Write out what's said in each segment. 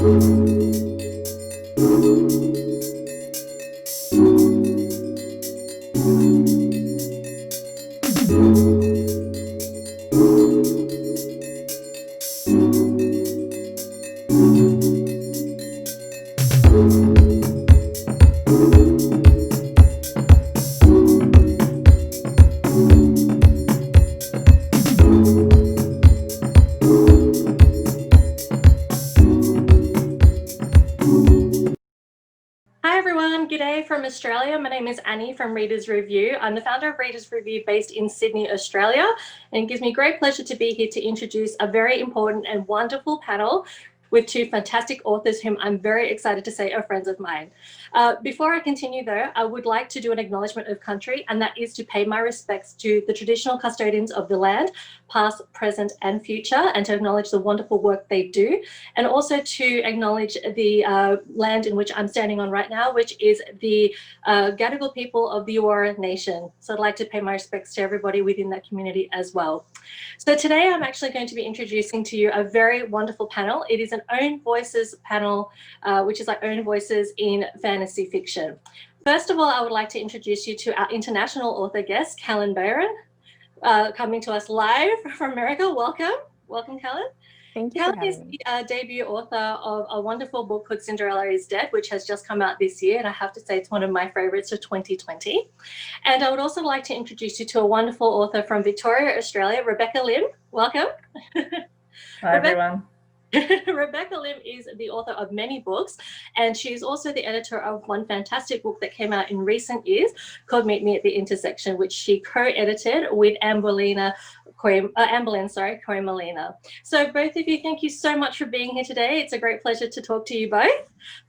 Hi everyone, g'day from Australia. My name is Annie from Readers Review. I'm the founder of Readers Review based in Sydney, Australia, and it gives me great pleasure to be here to introduce a very important and wonderful panel with two fantastic authors whom I'm very excited to say are friends of mine. Before I continue though, I would like to do an acknowledgement of country, and that is to pay my respects to the traditional custodians of the land, past, present and future, and to acknowledge the wonderful work they do, and also to acknowledge the land in which I'm standing on right now, which is the Gadigal people of the Eora Nation. So I'd like to pay my respects to everybody within that community as well. So today I'm actually going to be introducing to you a very wonderful panel. It is an Own Voices panel, which is like Own Voices in Fantasy Fiction. First of all, I would like to introduce you to our international author guest, Callan Byron, coming to us live from America. Welcome. Welcome, Callan. Thank you. Callan is the debut author of a wonderful book called Cinderella is Dead, which has just come out this year. And I have to say it's one of my favorites of 2020. And I would also like to introduce you to a wonderful author from Victoria, Australia, Rebecca Lim. Welcome. Hi, everyone. Rebecca Lim is the author of many books, and she's also the editor of one fantastic book that came out in recent years called Meet Me at the Intersection, which she co-edited with Amberlyn Molina. So both of you, thank you so much for being here today. It's a great pleasure to talk to you both.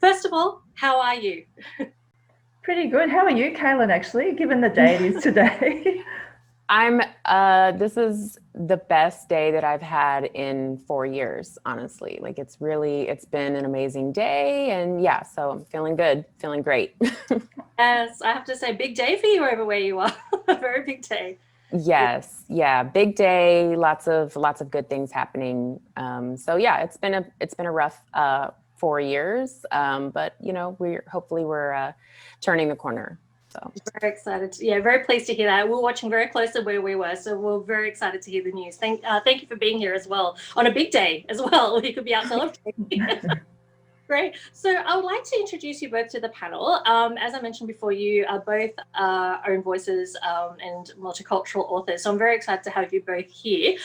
First of all, how are you? Pretty good. How are you, Kaylin, actually, given the day it is today? This is the best day that I've had in 4 years, honestly. Like it's been an amazing day, and yeah, so I'm feeling good, feeling great. Yes, I have to say, big day for you over where you are. A very big day. Yes, yeah, big day, lots of good things happening. So yeah, it's been a rough 4 years, but you know, we're turning the corner. So very excited. Yeah, very pleased to hear that. We're watching very closely where we were, so we're very excited to hear the news. Thank you for being here as well on a big day as well. You could be out celebrating. Great. So I would like to introduce you both to the panel. As I mentioned before, you are both Own Voices and multicultural authors. So I'm very excited to have you both here.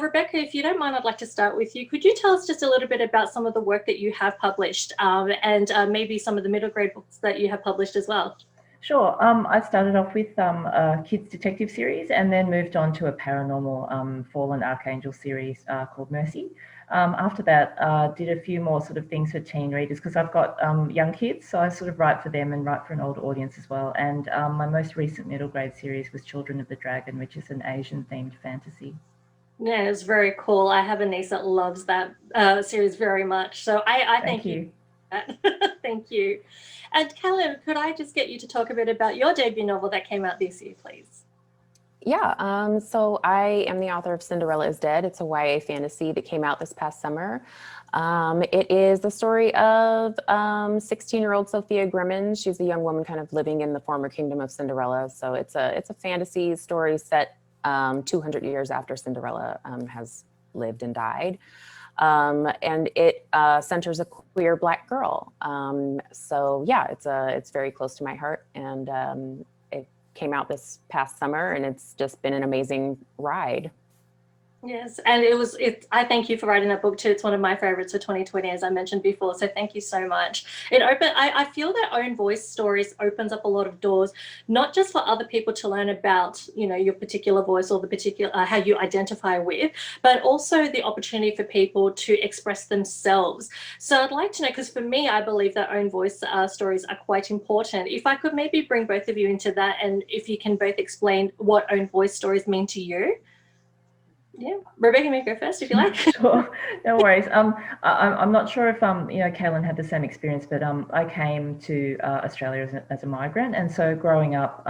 Rebecca, if you don't mind, I'd like to start with you. Could you tell us just a little bit about some of the work that you have published and maybe some of the middle grade books that you have published as well? Sure. I started off with a kids detective series and then moved on to a paranormal Fallen Archangel series called Mercy. After that, did a few more sort of things for teen readers because I've got young kids, so I sort of write for them and write for an older audience as well. And my most recent middle grade series was Children of the Dragon, which is an Asian themed fantasy. Yeah, it's very cool. I have a niece that loves that series very much. So I thank you. Thank you. And Callan, could I just get you to talk a bit about your debut novel that came out this year, please? Yeah, so I am the author of Cinderella is Dead. It's a YA fantasy that came out this past summer. It is the story of 16-year-old Sophia Grimmins. She's a young woman kind of living in the former kingdom of Cinderella. So it's a fantasy story set 200 years after Cinderella has lived and died. And it centers a queer Black girl. So yeah, it's very close to my heart, and it came out this past summer, and it's just been an amazing ride. Yes, and I thank you for writing that book too. It's one of my favorites for 2020, as I mentioned before. So thank you so much. I feel that Own Voice stories opens up a lot of doors, not just for other people to learn about, you know, your particular voice or the particular how you identify with, but also the opportunity for people to express themselves. So I'd like to know, because for me, I believe that Own Voice stories are quite important. If I could maybe bring both of you into that, and if you can both explain what Own Voice stories mean to you. Yeah, Rebecca, you may go first if you like. Sure, no worries. I'm not sure if Kaylin had the same experience, but I came to Australia as a migrant, and so growing up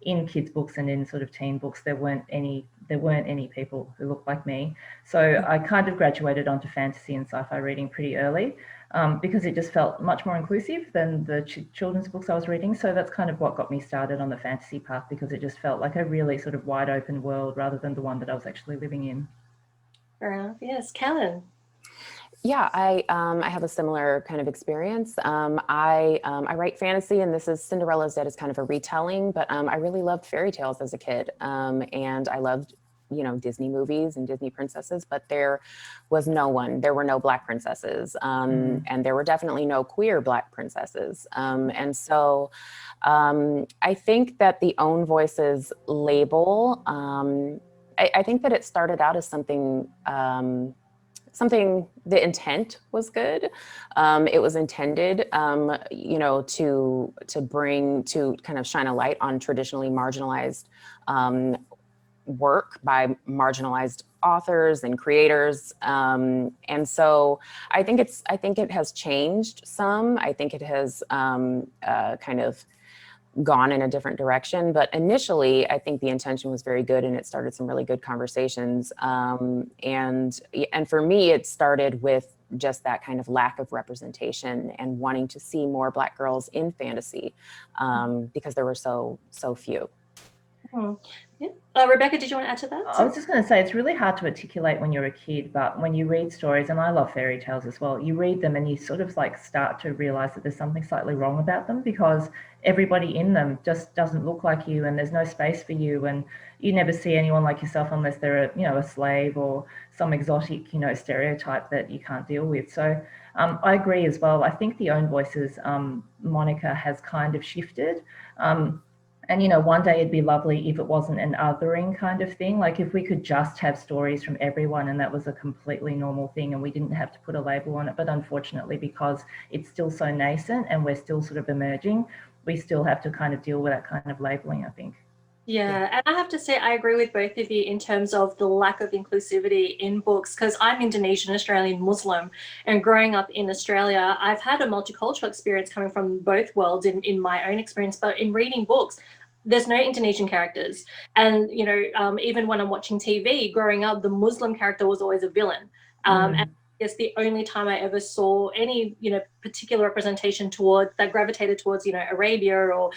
in kids' books and in sort of teen books, there weren't any there weren't any people who looked like me. So I kind of graduated onto fantasy and sci-fi reading pretty early, because it just felt much more inclusive than the children's books I was reading. So that's kind of what got me started on the fantasy path, because it just felt like a really sort of wide open world rather than the one that I was actually living in. Fair enough. Yes, Kellen. Yeah, I have a similar kind of experience. I write fantasy, and this is Cinderella's Dead is kind of a retelling, but I really loved fairy tales as a kid, and I loved, you know, Disney movies and Disney princesses, but there were no Black princesses, and there were definitely no queer Black princesses, and so I think that the Own Voices label, I think that it started out as something. The intent was good. It was intended, you know, to kind of shine a light on traditionally marginalized work by marginalized authors and creators. And so I think it has changed some. I think it has kind of gone in a different direction. But initially, I think the intention was very good, and it started some really good conversations. And for me, it started with just that kind of lack of representation and wanting to see more Black girls in fantasy, because there were so few. Yeah. Rebecca, did you want to add to that? I was just going to say, it's really hard to articulate when you're a kid, but when you read stories, and I love fairy tales as well, you read them and you sort of like start to realize that there's something slightly wrong about them, because everybody in them just doesn't look like you, and there's no space for you, and you never see anyone like yourself unless they're a slave or some exotic, stereotype that you can't deal with. So I agree as well. I think the Own Voices moniker has kind of shifted. And, one day it'd be lovely if it wasn't an othering kind of thing. Like if we could just have stories from everyone and that was a completely normal thing and we didn't have to put a label on it. But unfortunately, because it's still so nascent and we're still sort of emerging, we still have to kind of deal with that kind of labeling, I think. Yeah, and I have to say I agree with both of you in terms of the lack of inclusivity in books, because I'm Indonesian, Australian, Muslim, and growing up in Australia, I've had a multicultural experience coming from both worlds in my own experience, but in reading books, there's no Indonesian characters. And, even when I'm watching TV, growing up, the Muslim character was always a villain. And I guess the only time I ever saw any, particular representation that gravitated towards, Arabia or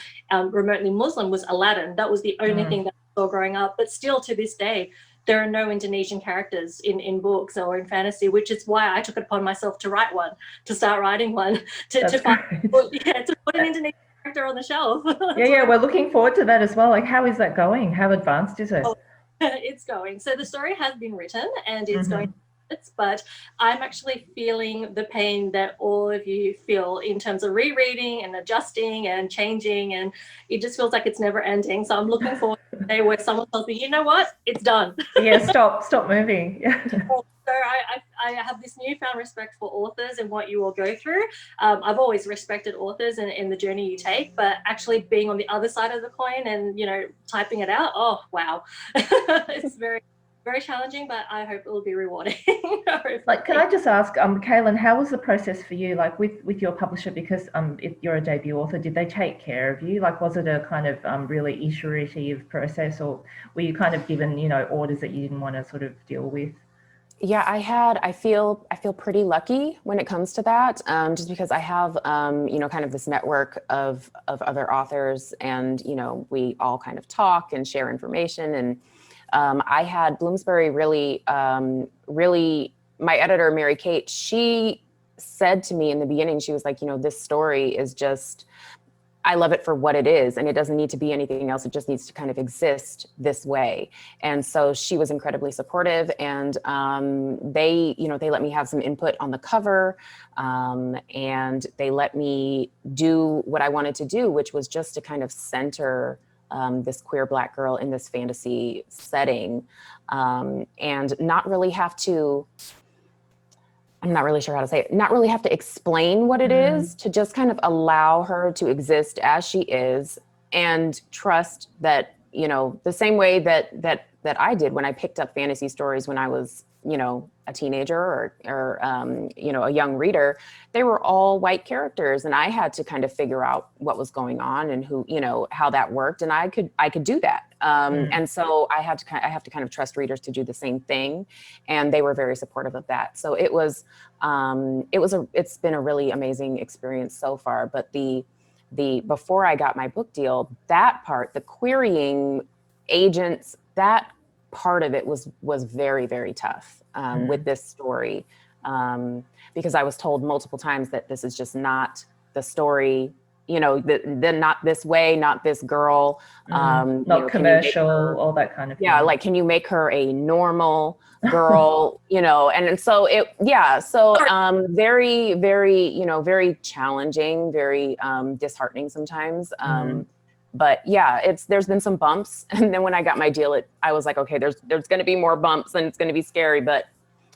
remotely Muslim was Aladdin. That was the only thing that I saw growing up. But still to this day, there are no Indonesian characters in books or in fantasy, which is why I took it upon myself to start writing one, to put an Indonesian character on the shelf. Yeah, we're looking forward to that as well. Like, how is that going? How advanced is it? It's going. So the story has been written and it's going, but I'm actually feeling the pain that all of you feel in terms of rereading and adjusting and changing, and it just feels like it's never ending. So I'm looking forward to the day where someone tells me, you know what, it's done. Yeah, stop moving. So I have this newfound respect for authors and what you all go through. I've always respected authors and the journey you take, but actually being on the other side of the coin and, typing it out, oh, wow. It's very, very challenging, but I hope it will be rewarding. Like, can I just ask, Kaylin, how was the process for you, like with your publisher? Because if you're a debut author, did they take care of you? Like, was it a kind of really iterative process, or were you kind of given, orders that you didn't want to sort of deal with? Yeah, I feel pretty lucky when it comes to that, just because I have, kind of this network of other authors, and, we all kind of talk and share information. And I had Bloomsbury really, my editor, Mary Kate, she said to me in the beginning, she was like, this story is just, I love it for what it is, and it doesn't need to be anything else. It just needs to kind of exist this way. And so she was incredibly supportive, and they let me have some input on the cover, and they let me do what I wanted to do, which was just to kind of center this queer Black girl in this fantasy setting, and not really have to, I'm not really sure how to say it, not really have to explain what it is, to just kind of allow her to exist as she is, and trust that, the same way that I did when I picked up fantasy stories when I was a teenager or a young reader, they were all white characters, and I had to kind of figure out what was going on and who, how that worked, and I could do that. And so I have to kind of trust readers to do the same thing, and they were very supportive of that. So it's been a really amazing experience so far. But the before I got my book deal, that part, the querying agents, that part of it was very, very tough with this story, because I was told multiple times that this is just not the story, not this way, not this girl, not commercial, all that kind of thing. Yeah, like, can you make her a normal girl, and so very, very, very challenging, very disheartening sometimes. But yeah, there's been some bumps, and then when I got my deal, I was like, okay, there's going to be more bumps, and it's going to be scary, but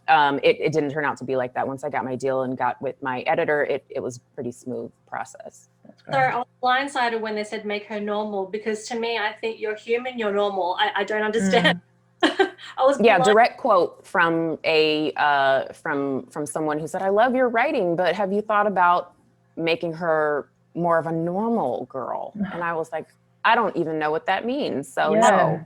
it didn't turn out to be like that. Once I got my deal and got with my editor, it was a pretty smooth process. So I was blindsided when they said make her normal, because to me, I think you're human, you're normal. I don't understand. Direct quote from from someone who said, I love your writing, but have you thought about making her more of a normal girl? And I was like, I don't even know what that means. So no.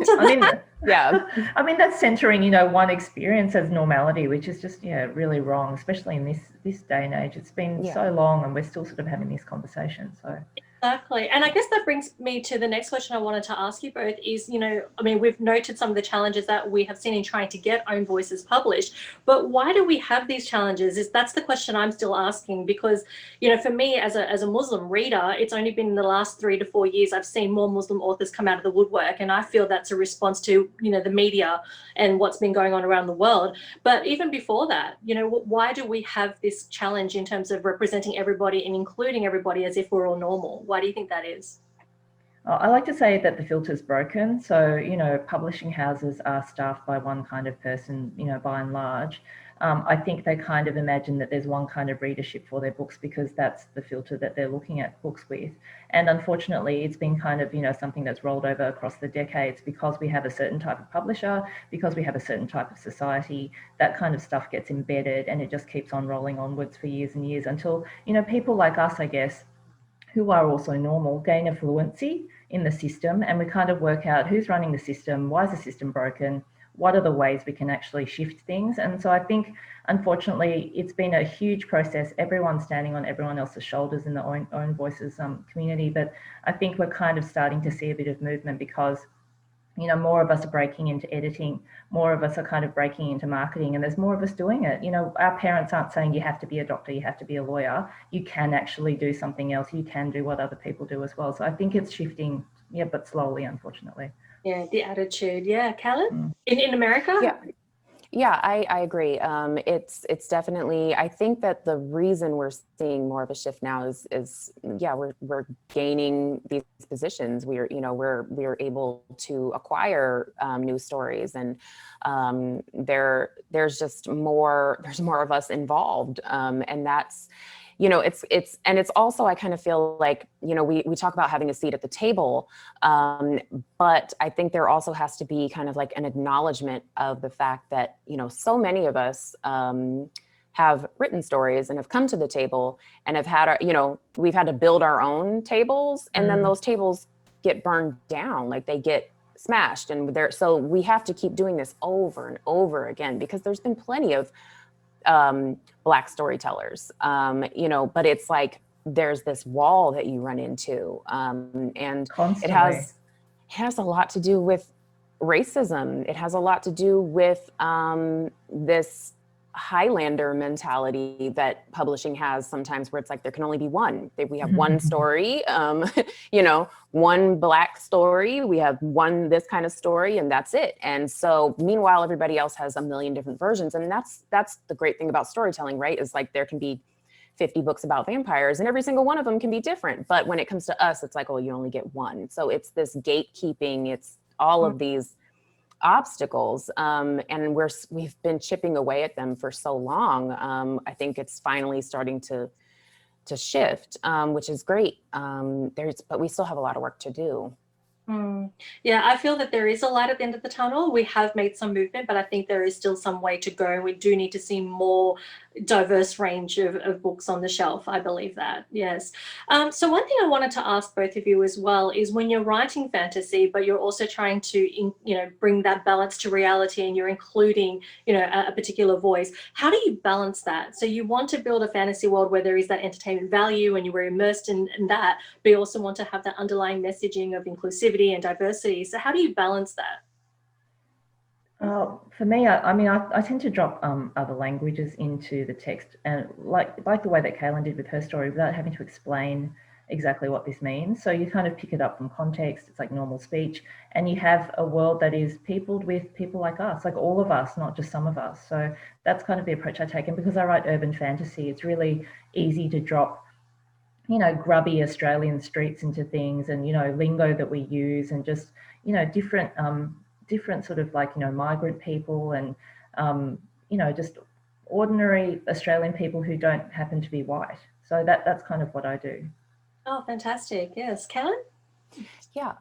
I mean, that's centering, one experience as normality, which is just, really wrong, especially in this day and age. It's been so long, and we're still sort of having this conversation. So exactly. And I guess that brings me to the next question I wanted to ask you both is, we've noted some of the challenges that we have seen in trying to get Own Voices published, but why do we have these challenges? That's the question I'm still asking, because, for me as a Muslim reader, it's only been in the last 3 to 4 years I've seen more Muslim authors come out of the woodwork, and I feel that's a response to, the media and what's been going on around the world. But even before that, why do we have this challenge in terms of representing everybody and including everybody as if we're all normal? Why do you think that is? I like to say that the filter's broken. So, publishing houses are staffed by one kind of person, by and large. I think they kind of imagine that there's one kind of readership for their books because that's the filter that they're looking at books with. And unfortunately, it's been kind of, something that's rolled over across the decades because we have a certain type of publisher, because we have a certain type of society, that kind of stuff gets embedded, and it just keeps on rolling onwards for years and years until, people like us, I guess, who are also normal, gain a fluency in the system, and we kind of work out who's running the system, why is the system broken, what are the ways we can actually shift things. And so I think, unfortunately, it's been a huge process. Everyone's standing on everyone else's shoulders in the Own Voices community, but I think we're kind of starting to see a bit of movement because more of us are breaking into editing, more of us are kind of breaking into marketing, and there's more of us doing it. Our parents aren't saying you have to be a doctor, you have to be a lawyer. You can actually do something else. You can do what other people do as well. So I think it's shifting, but slowly, unfortunately. Yeah, the attitude. Yeah, Callan, in America? Yeah, I agree. It's definitely, I think that the reason we're seeing more of a shift now is we're gaining these positions. We're able to acquire news stories, and there's just more of us involved, and that's. It's also, I kind of feel like, we talk about having a seat at the table, but I think there also has to be kind of like an acknowledgement of the fact that, so many of us have written stories and have come to the table and have had we've had to build our own tables, and then those tables get burned down, like they get smashed, and so we have to keep doing this over and over again because there's been plenty of Black storytellers, but it's like there's this wall that you run into, and constantly. it has a lot to do with racism. It has a lot to do with this Highlander mentality that publishing has sometimes, where it's like there can only be one. We have one story, one Black story. We have one this kind of story, and that's it. And so, meanwhile, everybody else has a million different versions. And that's the great thing about storytelling, right? Is like there can be 50 books about vampires, and every single one of them can be different. But when it comes to us, it's like, oh, you only get one. So it's this gatekeeping. It's all of these obstacles, and we've been chipping away at them for so long. I think it's finally starting to shift, which is great. But we still have a lot of work to do. Yeah, I feel that there is a light at the end of the tunnel. We have made some movement, but I think there is still some way to go. We do need to see more diverse range of books on the shelf. I believe that, yes. So one thing I wanted to ask both of you as well is when you're writing fantasy, but you're also trying to, bring that balance to reality and you're including, a particular voice, how do you balance that? So you want to build a fantasy world where there is that entertainment value and you were immersed in that, but you also want to have that underlying messaging of inclusivity and diversity. So how do you balance that? For me, I tend to drop other languages into the text, and like the way that Kaylin did with her story, without having to explain exactly what this means. So you kind of pick it up from context. It's like normal speech, and you have a world that is peopled with people like us, like all of us, not just some of us. So that's kind of the approach I take. And because I write urban fantasy, it's really easy to drop, grubby Australian streets into things, and lingo that we use, and just different sort of like migrant people, and just ordinary Australian people who don't happen to be white. So that's kind of what I do. Oh, fantastic. Yes. Kellen? Yeah,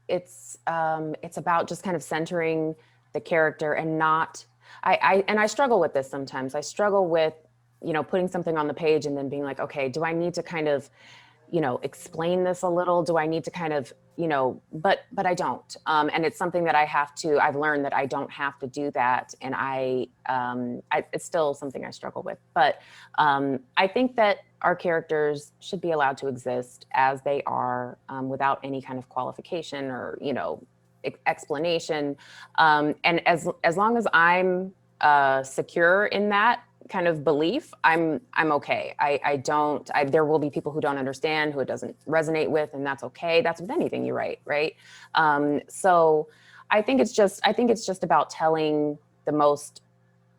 it's about just kind of centering the character and not. I struggle with this sometimes. I struggle with putting something on the page and then being like, okay, do I need to kind of explain this a little? Do I need to kind of, but I don't. And it's something that I've learned that I don't have to do that. And it's still something I struggle with. But I think that our characters should be allowed to exist as they are, without any kind of qualification or, explanation. And as long as I'm secure in that kind of belief, I'm okay. There will be people who don't understand, who it doesn't resonate with, and that's okay. That's with anything you write, right? So I think it's just about telling the most,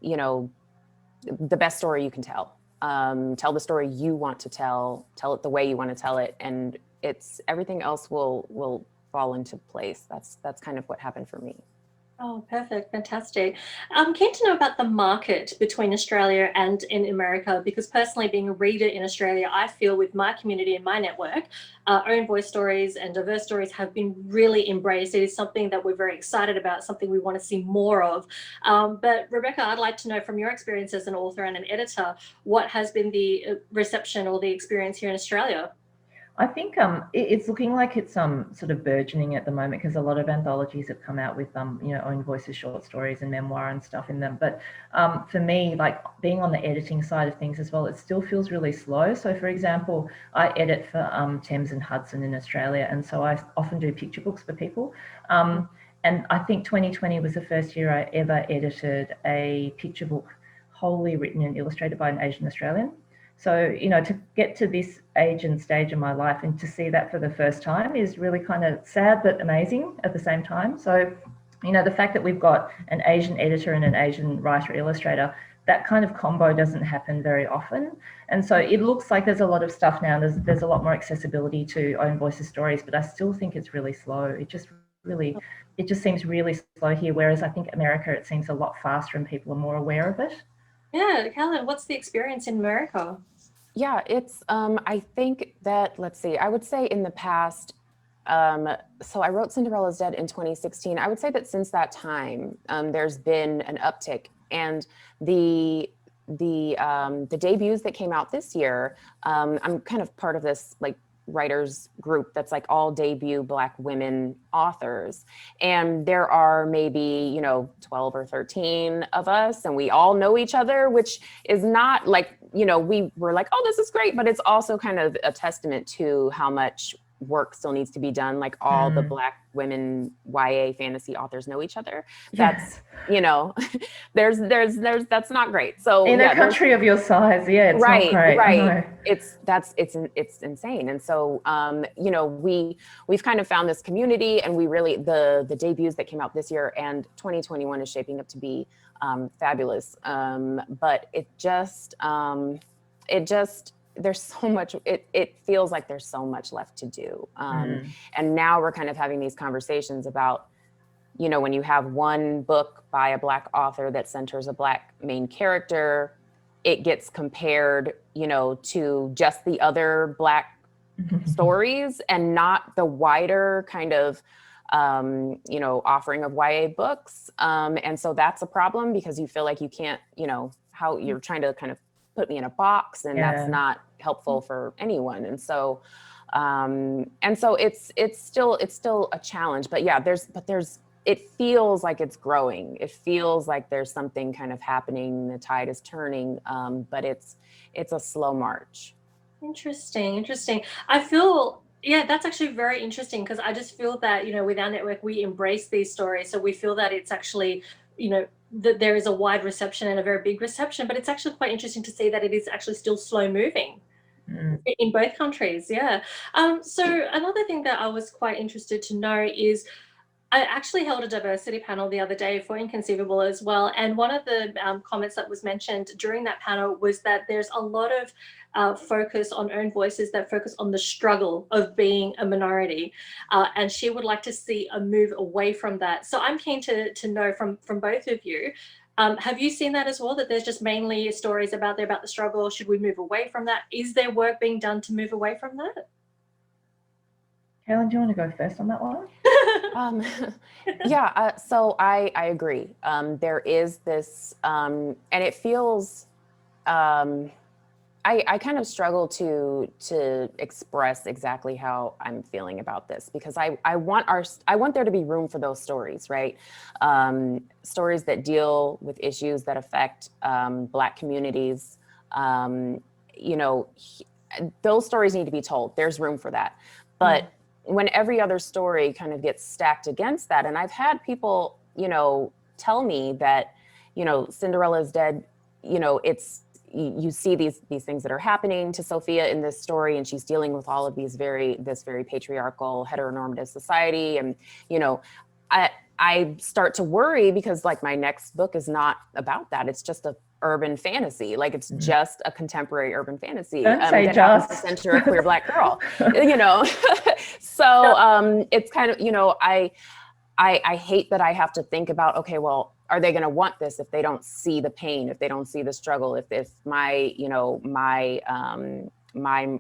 the best story you can tell. Tell the story you want to tell it the way you want to tell it, and everything else will fall into place. That's kind of what happened for me. Oh, perfect. Fantastic. I'm keen to know about the market between Australia and in America, because personally, being a reader in Australia, I feel with my community and my network, own voice stories and diverse stories have been really embraced. It is something that we're very excited about, something we want to see more of. But Rebecca, I'd like to know from your experience as an author and an editor, what has been the reception or the experience here in Australia? I think it's looking like it's sort of burgeoning at the moment, because a lot of anthologies have come out with own voices short stories and memoir and stuff in them. But for me, like being on the editing side of things as well, it still feels really slow. So for example, I edit for Thames and Hudson in Australia, and so I often do picture books for people. And I think 2020 was the first year I ever edited a picture book wholly written and illustrated by an Asian Australian. So, to get to this age and stage in my life and to see that for the first time is really kind of sad but amazing at the same time. So, the fact that we've got an Asian editor and an Asian writer illustrator, that kind of combo doesn't happen very often. And so it looks like there's a lot of stuff now. There's a lot more accessibility to own voices stories, but I still think it's really slow. It just seems really slow here. Whereas I think America, it seems a lot faster and people are more aware of it. Yeah, Helen, what's the experience in America? Yeah, it's, I think that, let's see, I would say in the past, so I wrote Cinderella's Dead in 2016. I would say that since that time, there's been an uptick, and the debuts that came out this year, I'm kind of part of this like writers group that's like all debut Black women authors, and there are maybe 12 or 13 of us, and we all know each other, which is not like we were like, oh, this is great, but it's also kind of a testament to how much work still needs to be done. Like all the Black women YA fantasy authors know each other. That's there's that's not great. So in a country of your size, it's right, not great. right. It's insane. And so we've kind of found this community, and we really the debuts that came out this year and 2021 is shaping up to be fabulous. But it just there's so much, it feels like there's so much left to do. And now we're kind of having these conversations about, when you have one book by a Black author that centers a Black main character, it gets compared, to just the other Black stories and not the wider kind of offering of YA books. And so that's a problem because you feel like you can't, how you're trying to kind of put me in a box, and that's not helpful for anyone. And so it's still a challenge, but yeah, it feels like it's growing. It feels like there's something kind of happening. The tide is turning, but it's a slow march. Interesting. I feel, yeah, that's actually very interesting because I just feel that, with our network, we embrace these stories. So we feel that it's actually, that there is a wide reception and a very big reception, but it's actually quite interesting to see that it is actually still slow moving in both countries. Yeah. So another thing that I was quite interested to know is, I actually held a diversity panel the other day for Inconceivable as well. And one of the comments that was mentioned during that panel was that there's a lot of focus on own voices that focus on the struggle of being a minority. And she would like to see a move away from that. So I'm keen to know from both of you, have you seen that as well, that there's just mainly stories about the struggle? Should we move away from that? Is there work being done to move away from that? Helen, do you want to go first on that one? So I agree. There is this, and it feels, I kind of struggle to express exactly how I'm feeling about this, because I want there to be room for those stories, right? Stories that deal with issues that affect Black communities. Those stories need to be told. There's room for that, but when every other story kind of gets stacked against that, and I've had people, tell me that, Cinderella is dead, it's, you see these things that are happening to Sophia in this story, and she's dealing with all of this very patriarchal, heteronormative society. And, I start to worry because, like, my next book is not about that. It's just a urban fantasy. Like, it's just a contemporary urban fantasy that happens to center a queer Black girl, So it's kind of, I hate that I have to think about, okay, well, are they going to want this if they don't see the pain, if they don't see the struggle, if my, my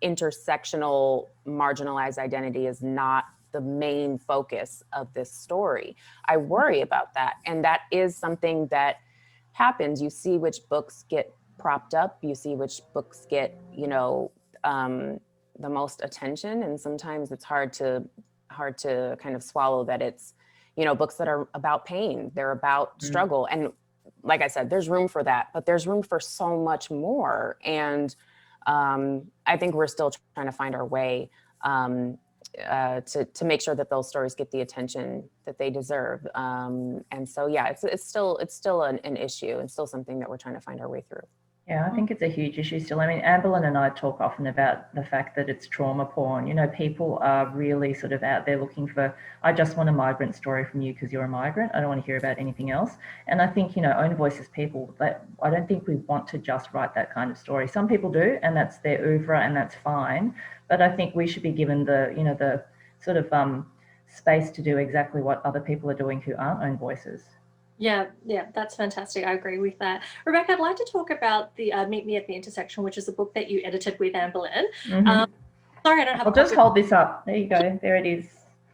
intersectional marginalized identity is not the main focus of this story? I worry about that. And that is something that happens. You see which books get propped up, you see which books get, the most attention. And sometimes it's hard to kind of swallow that it's, books that are about pain, they're about struggle. And like I said, there's room for that, but there's room for so much more. And I think we're still trying to find our way to make sure that those stories get the attention that they deserve. And so, yeah, it's still an issue, and still something that we're trying to find our way through. Yeah, I think it's a huge issue still. I mean, Amberlynn and I talk often about the fact that it's trauma porn. People are really sort of out there looking for, I just want a migrant story from you because you're a migrant. I don't want to hear about anything else. And I think, own voices people, I don't think we want to just write that kind of story. Some people do, and that's their oeuvre, and that's fine. But I think we should be given the, the sort of space to do exactly what other people are doing who aren't own voices. Yeah, that's fantastic. I agree with that. Rebecca, I'd like to talk about the Meet Me at the Intersection, which is a book that you edited with Amberlynn. Sorry, I don't have. I'll just hold this up. There you go. There it is.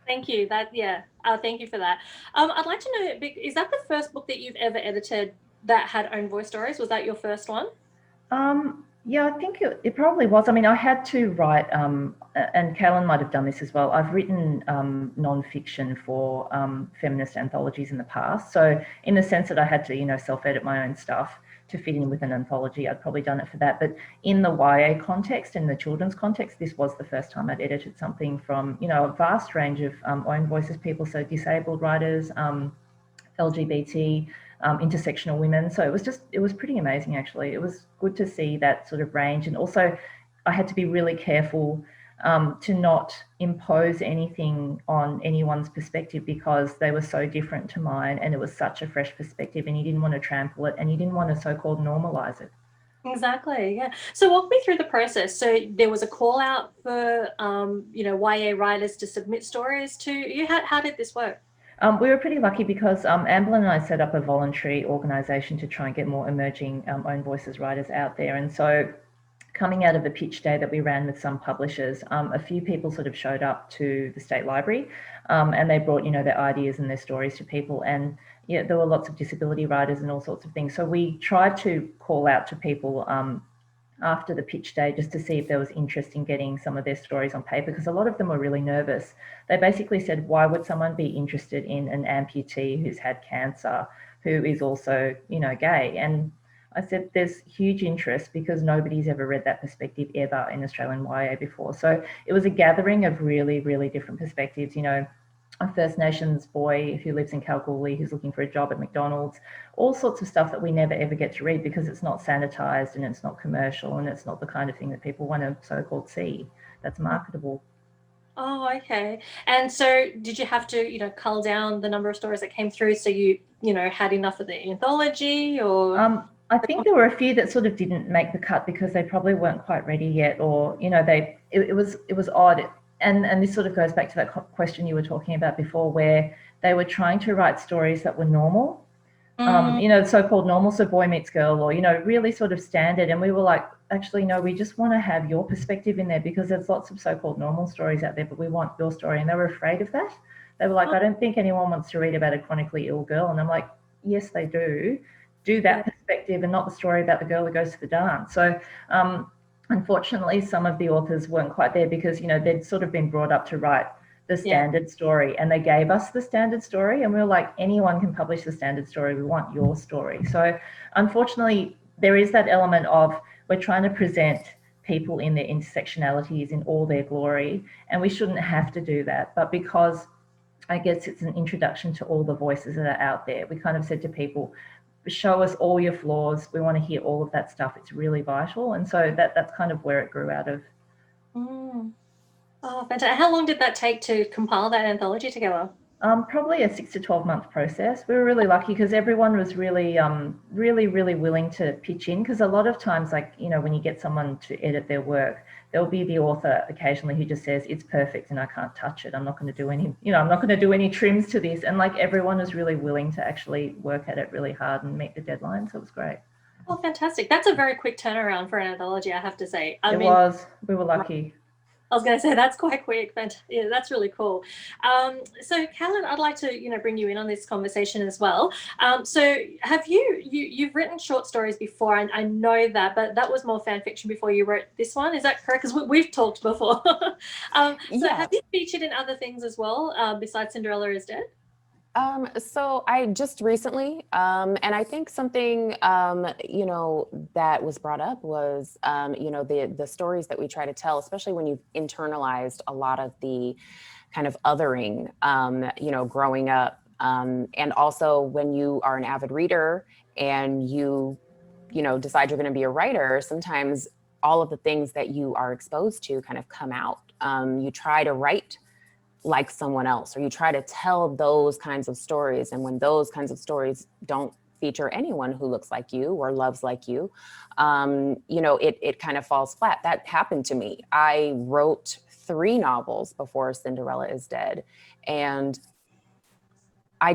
Thank you. Thank you for that. I'd like to know, is that the first book that you've ever edited that had own voice stories? Was that your first one? Yeah, I think it probably was. I mean, I had to write, and Callan might have done this as well. I've written non-fiction for feminist anthologies in the past. So in the sense that I had to, self-edit my own stuff to fit in with an anthology, I'd probably done it for that. But in the YA context, in the children's context, this was the first time I'd edited something from, a vast range of own voices people, so disabled writers, LGBT, intersectional women. So it was pretty amazing, actually. It was good to see that sort of range. And also I had to be really careful to not impose anything on anyone's perspective, because they were so different to mine, and it was such a fresh perspective, and you didn't want to trample it, and you didn't want to so-called normalize it. Exactly, yeah. So walk me through the process. So there was a call out for, YA writers to submit stories to you. How did this work? We were pretty lucky because Amberlynn and I set up a voluntary organisation to try and get more emerging own voices writers out there. And so coming out of a pitch day that we ran with some publishers, a few people sort of showed up to the State Library, and they brought, their ideas and their stories to people. And yeah, there were lots of disability writers and all sorts of things. So we tried to call out to people after the pitch day just to see if there was interest in getting some of their stories on paper, because a lot of them were really nervous. They basically said, why would someone be interested in an amputee who's had cancer, who is also, gay? And I said, there's huge interest because nobody's ever read that perspective ever in Australian YA before. So it was a gathering of really, really different perspectives. A First Nations boy who lives in Kalgoorlie who's looking for a job at McDonald's, all sorts of stuff that we never ever get to read because it's not sanitized and it's not commercial and it's not the kind of thing that people want to so-called see that's marketable. Oh, okay. And so did you have to, cull down the number of stories that came through so you had enough of the anthology, or? I think there were a few that sort of didn't make the cut because they probably weren't quite ready yet, or, it was odd. And this sort of goes back to that question you were talking about before, where they were trying to write stories that were normal, so-called normal, so boy meets girl, or, really sort of standard. And we were like, actually, no, we just want to have your perspective in there because there's lots of so-called normal stories out there, but we want your story. And they were afraid of that. They were like, I don't think anyone wants to read about a chronically ill girl. And I'm like, yes, they do. Do that perspective and not the story about the girl who goes to the dance. So, unfortunately, some of the authors weren't quite there because, they'd sort of been brought up to write the standard story, and they gave us the standard story, and we were like, anyone can publish the standard story. We want your story. So unfortunately, there is that element of we're trying to present people in their intersectionalities in all their glory, and we shouldn't have to do that. But because I guess it's an introduction to all the voices that are out there, we kind of said to people, show us all your flaws. We want to hear all of that stuff. It's really vital. And so that's kind of where it grew out of. Oh, fantastic. How long did that take to compile that anthology together? Probably a 6 to 12 month process. We were really lucky because everyone was really, really willing to pitch in, because a lot of times, like, when you get someone to edit their work, there'll be the author occasionally who just says, it's perfect and I can't touch it. I'm not going to do any, I'm not going to do any trims to this. And like everyone was really willing to actually work at it really hard and meet the deadline. So it was great. Oh, fantastic. That's a very quick turnaround for an anthology, I have to say. It was. We were lucky. I was going to say that's quite quick, but yeah, that's really cool. So, Callan, I'd like to bring you in on this conversation as well. So, have you've written short stories before? I know that, but that was more fan fiction before you wrote this one. Is that correct? Because we've talked before. Have you featured in other things as well besides Cinderella is Dead? So I just recently, and I think something, that was brought up was, the stories that we try to tell, especially when you've internalized a lot of the kind of othering, growing up. And also when you are an avid reader and you decide you're going to be a writer, sometimes all of the things that you are exposed to kind of come out. You try to write like someone else, or you try to tell those kinds of stories. And when those kinds of stories don't feature anyone who looks like you or loves like you, it kind of falls flat. That happened to me. I wrote 3 novels before Cinderella is Dead. And I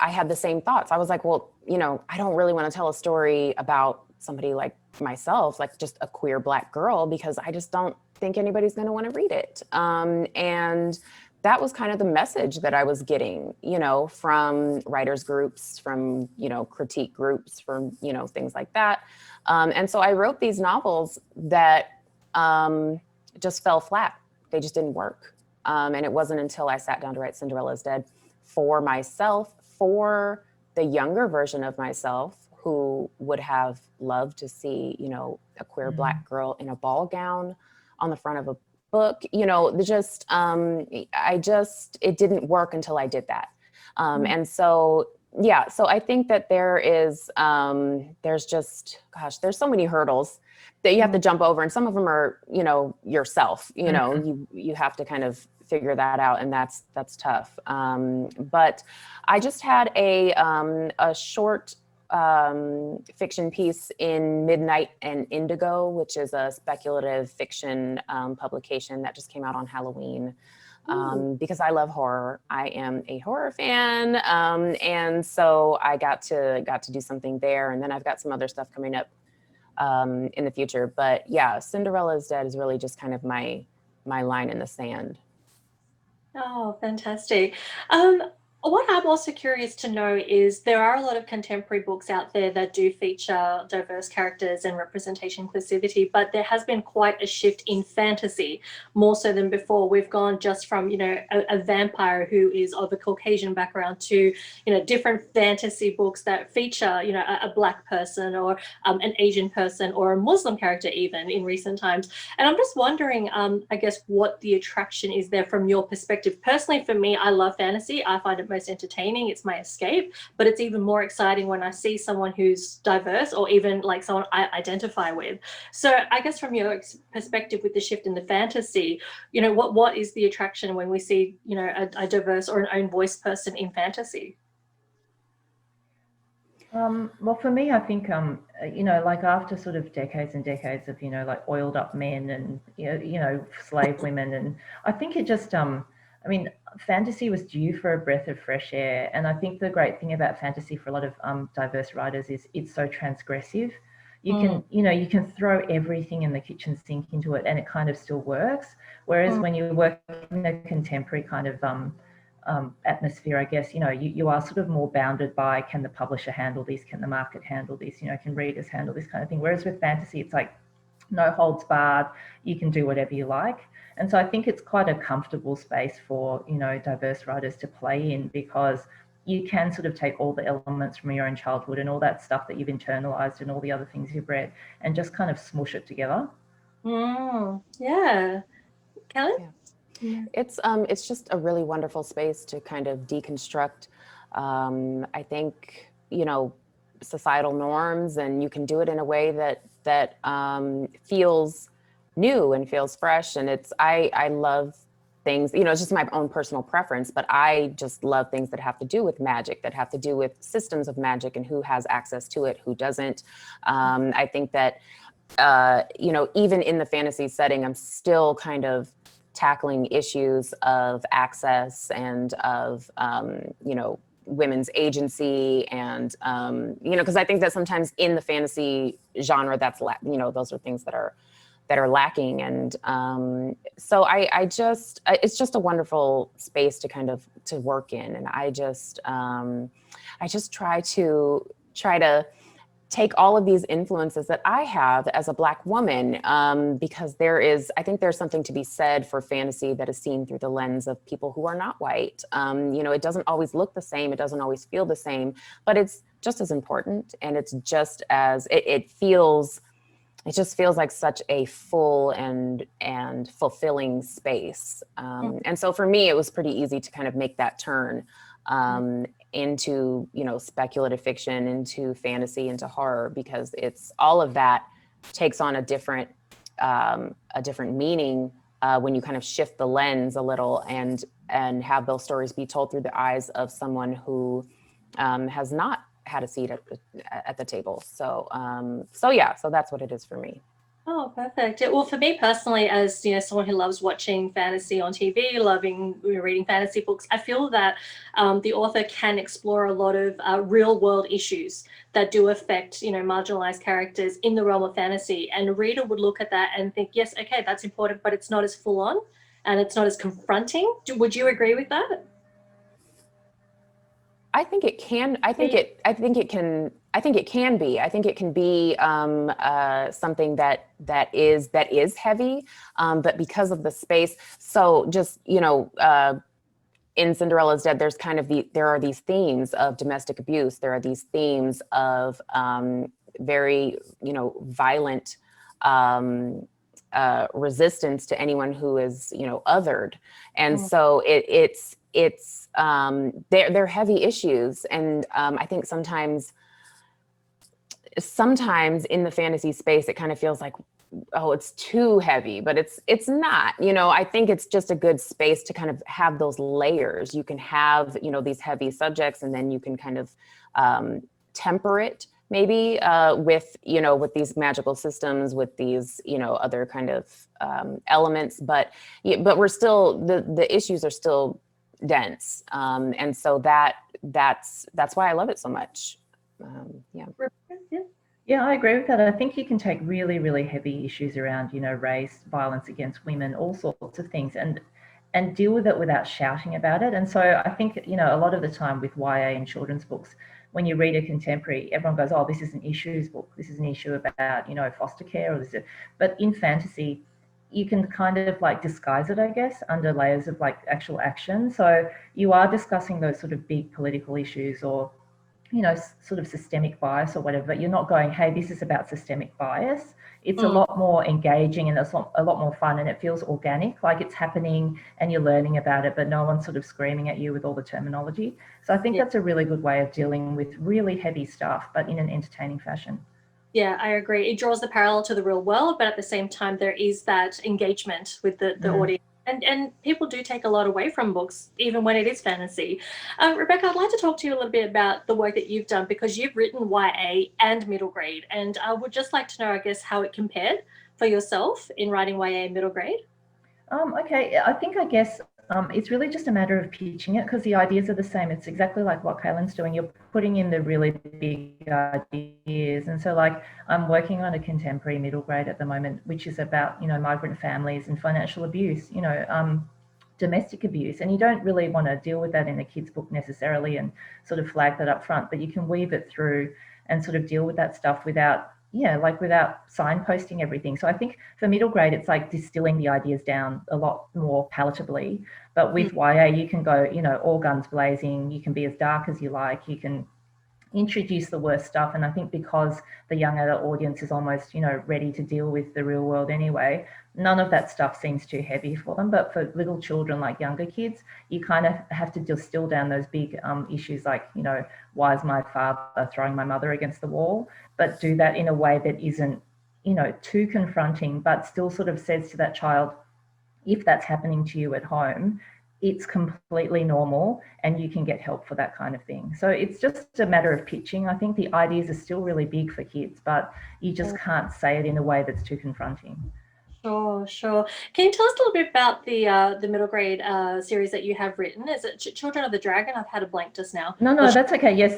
had the same thoughts. I was like, well, I don't really want to tell a story about somebody like myself, like just a queer Black girl, because I just don't think anybody's going to want to read it. And that was kind of the message that I was getting, from writers groups, from, critique groups, from, things like that. And so I wrote these novels that just fell flat. They just didn't work. And it wasn't until I sat down to write Cinderella is Dead for myself, for the younger version of myself, who would have loved to see, a queer Black girl in a ball gown on the front of a book, it didn't work until I did that. And so, so I think that there's so many hurdles that you have to jump over, and some of them are, yourself, you have to kind of figure that out, and that's tough. But I just had a short fiction piece in Midnight and Indigo, which is a speculative fiction publication that just came out on Halloween. Because I love horror. I am a horror fan. And so I got to do something there. And then I've got some other stuff coming up in the future. But yeah, Cinderella is Dead is really just kind of my line in the sand. Oh, fantastic. What I'm also curious to know is there are a lot of contemporary books out there that do feature diverse characters and representation inclusivity, but there has been quite a shift in fantasy, more so than before. We've gone just from, a vampire who is of a Caucasian background to, different fantasy books that feature, a Black person or an Asian person or a Muslim character even in recent times. And I'm just wondering, I guess, what the attraction is there from your perspective. Personally, for me, I love fantasy. I find it most entertaining. It's my escape, but it's even more exciting when I see someone who's diverse or even like someone I identify with. So I guess from your perspective with the shift in the fantasy, what is the attraction when we see, a diverse or an own voice person in fantasy? Well, for me, I think, like after sort of decades and decades of, like oiled up men and, slave women, and I think it just, fantasy was due for a breath of fresh air. And I think the great thing about fantasy for a lot of diverse writers is it's so transgressive. You can, you can throw everything in the kitchen sink into it and it kind of still works. Whereas when you work in a contemporary kind of atmosphere, I guess, you are sort of more bounded by, can the publisher handle this? Can the market handle this? Can readers handle this kind of thing? Whereas with fantasy, it's like no holds barred. You can do whatever you like. And so I think it's quite a comfortable space for, diverse writers to play in, because you can sort of take all the elements from your own childhood and all that stuff that you've internalized and all the other things you've read and just kind of smush it together. Yeah. Kelly? Yeah. It's just a really wonderful space to kind of deconstruct, I think, societal norms, and you can do it in a way that feels new and feels fresh. And I love things, it's just my own personal preference, but I just love things that have to do with magic, that have to do with systems of magic and who has access to it, who doesn't. I think that, even in the fantasy setting, I'm still kind of tackling issues of access and of, women's agency. And, because I think that sometimes in the fantasy genre, those are things that are lacking. And so it's just a wonderful space to kind of to work in. And I just try to take all of these influences that I have as a Black woman, because I think there's something to be said for fantasy that is seen through the lens of people who are not white. It doesn't always look the same, it doesn't always feel the same, but it's just as important, and it's just as, it just feels like such a full and fulfilling space. And so for me, it was pretty easy to kind of make that turn into, speculative fiction, into fantasy, into horror, because it's all of that takes on a different meaning when you kind of shift the lens a little and have those stories be told through the eyes of someone who has not had a seat at the table. So that's what it is for me. Oh, perfect. Yeah, well, for me personally, as someone who loves watching fantasy on TV, loving reading fantasy books, I feel that the author can explore a lot of real world issues that do affect, marginalized characters in the realm of fantasy. And a reader would look at that and think, yes, okay, that's important, but it's not as full on and it's not as confronting. Would you agree with that? I think it can. I think it can be. I think it can be something that is heavy, but because of the space. So just in Cinderella's Dead, there's kind of there are these themes of domestic abuse. There are these themes of very violent resistance to anyone who is othered, and so they're heavy issues. And I think sometimes in the fantasy space, it kind of feels like, oh, it's too heavy, but it's not. I think it's just a good space to kind of have those layers. You can have these heavy subjects, and then you can kind of temper it maybe with these magical systems, with these other kind of elements, but we're still, the issues are still dense, and so that's why I love it so much. Yeah. Yeah, I agree with that. I think you can take really, really heavy issues around, race, violence against women, all sorts of things, and deal with it without shouting about it. And so I think, a lot of the time with YA and children's books, when you read a contemporary, everyone goes, "Oh, this is an issues book. This is an issue about, foster care," or this. But in fantasy, you can kind of like disguise it, I guess, under layers of like actual action. So you are discussing those sort of big political issues, or sort of systemic bias or whatever, but you're not going, "Hey, this is about systemic bias." It's a lot more engaging, and it's a lot more fun, and it feels organic, like it's happening and you're learning about it, but no one's sort of screaming at you with all the terminology. So I think that's a really good way of dealing with really heavy stuff, but in an entertaining fashion. Yeah, I agree. It draws the parallel to the real world, but at the same time, there is that engagement with the audience. And people do take a lot away from books, even when it is fantasy. Rebecca, I'd like to talk to you a little bit about the work that you've done, because you've written YA and middle grade. And I would just like to know, I guess, how it compared for yourself in writing YA and middle grade. Okay, I guess it's really just a matter of pitching it, because the ideas are the same. It's exactly like what Kaylin's doing. You're putting in the really big ideas. And so like I'm working on a contemporary middle grade at the moment, which is about, migrant families and financial abuse, domestic abuse. And you don't really want to deal with that in a kid's book necessarily and sort of flag that up front, but you can weave it through and sort of deal with that stuff without signposting everything. So I think for middle grade, it's like distilling the ideas down a lot more palatably. But with YA, you can go, all guns blazing. You can be as dark as you like. You can introduce the worst stuff. And I think because the young adult audience is almost, ready to deal with the real world anyway, none of that stuff seems too heavy for them. But for little children, like younger kids, you kind of have to distill down those big issues like, why is my father throwing my mother against the wall? But do that in a way that isn't, too confronting, but still sort of says to that child, if that's happening to you at home, it's completely normal and you can get help for that kind of thing. So it's just a matter of pitching. I think the ideas are still really big for kids, but you just can't say it in a way that's too confronting. Sure, sure. Can you tell us a little bit about the middle grade series that you have written? Is it Children of the Dragon? I've had a blank just now. No, that's okay. Yes,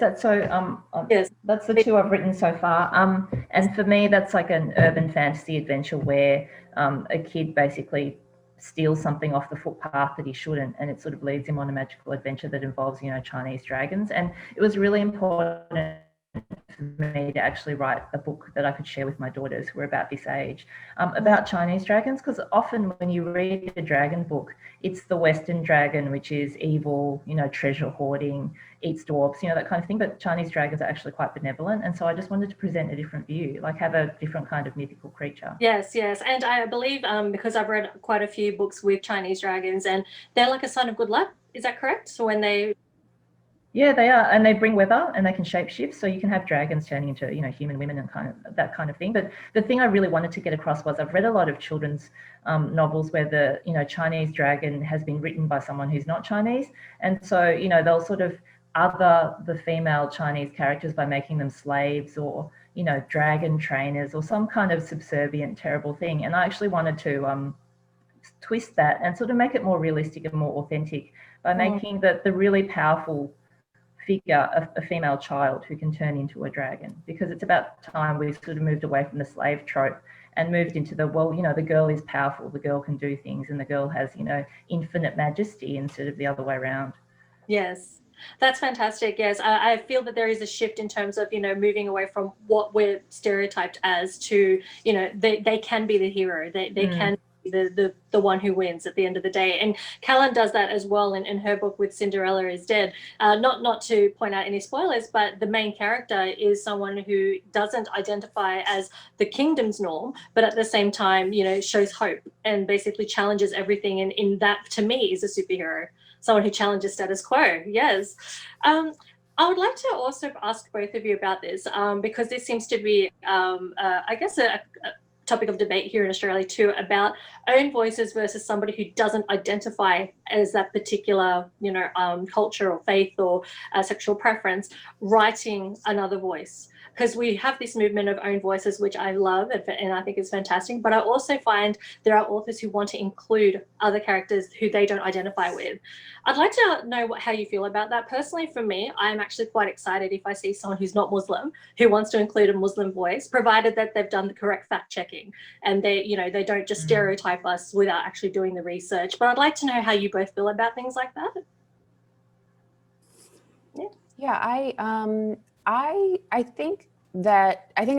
Yes. that's the two I've written so far. And for me, that's like an urban fantasy adventure where a kid basically steals something off the footpath that he shouldn't, and it sort of leads him on a magical adventure that involves, Chinese dragons. And it was really important for me to actually write a book that I could share with my daughters who are about this age, about Chinese dragons, because often when you read a dragon book, it's the Western dragon, which is evil, treasure hoarding, eats dwarfs, that kind of thing. But Chinese dragons are actually quite benevolent. And so I just wanted to present a different view, like have a different kind of mythical creature. Yes, yes. And I believe, because I've read quite a few books with Chinese dragons, and they're like a sign of good luck. Is that correct? So when they... Yeah, they are, and they bring weather, and they can shapeshift. So you can have dragons turning into, human women and kind of that kind of thing. But the thing I really wanted to get across was I've read a lot of children's novels where the Chinese dragon has been written by someone who's not Chinese, and so they'll sort of other the female Chinese characters by making them slaves or dragon trainers or some kind of subservient terrible thing. And I actually wanted to twist that and sort of make it more realistic and more authentic by making the really powerful figure a female child who can turn into a dragon, because it's about time we sort of moved away from the slave trope and moved into the, well, the girl is powerful, the girl can do things, and the girl has, infinite majesty instead of the other way around. Yes, that's fantastic. Yes, I feel that there is a shift in terms of, moving away from what we're stereotyped as to, they can be the hero. They can be the one who wins at the end of the day. And Callan does that as well in her book with Cinderella is Dead. Not to point out any spoilers, but the main character is someone who doesn't identify as the kingdom's norm, but at the same time, shows hope and basically challenges everything. And in that, to me, is a superhero. Someone who challenges status quo. Yes. I would like to also ask both of you about this, because this seems to be, I guess, a topic of debate here in Australia too, about own voices versus somebody who doesn't identify as that particular, culture or faith or sexual preference, writing another voice. because we have this movement of own voices, which I love and I think is fantastic. But I also find there are authors who want to include other characters who they don't identify with. I'd like to know how you feel about that. Personally, for me, I'm actually quite excited if I see someone who's not Muslim who wants to include a Muslim voice, provided that they've done the correct fact checking and they don't just stereotype us without actually doing the research. But I'd like to know how you both feel about things like that. Yeah, I think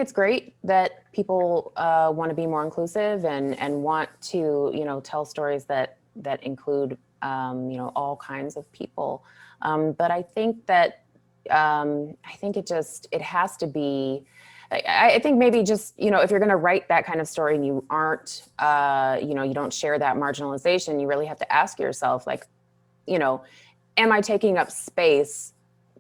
it's great that people want to be more inclusive and want to tell stories that include all kinds of people. But I think that it has to be. I think maybe just if you're going to write that kind of story and you aren't you don't share that marginalization, you really have to ask yourself, like, am I taking up space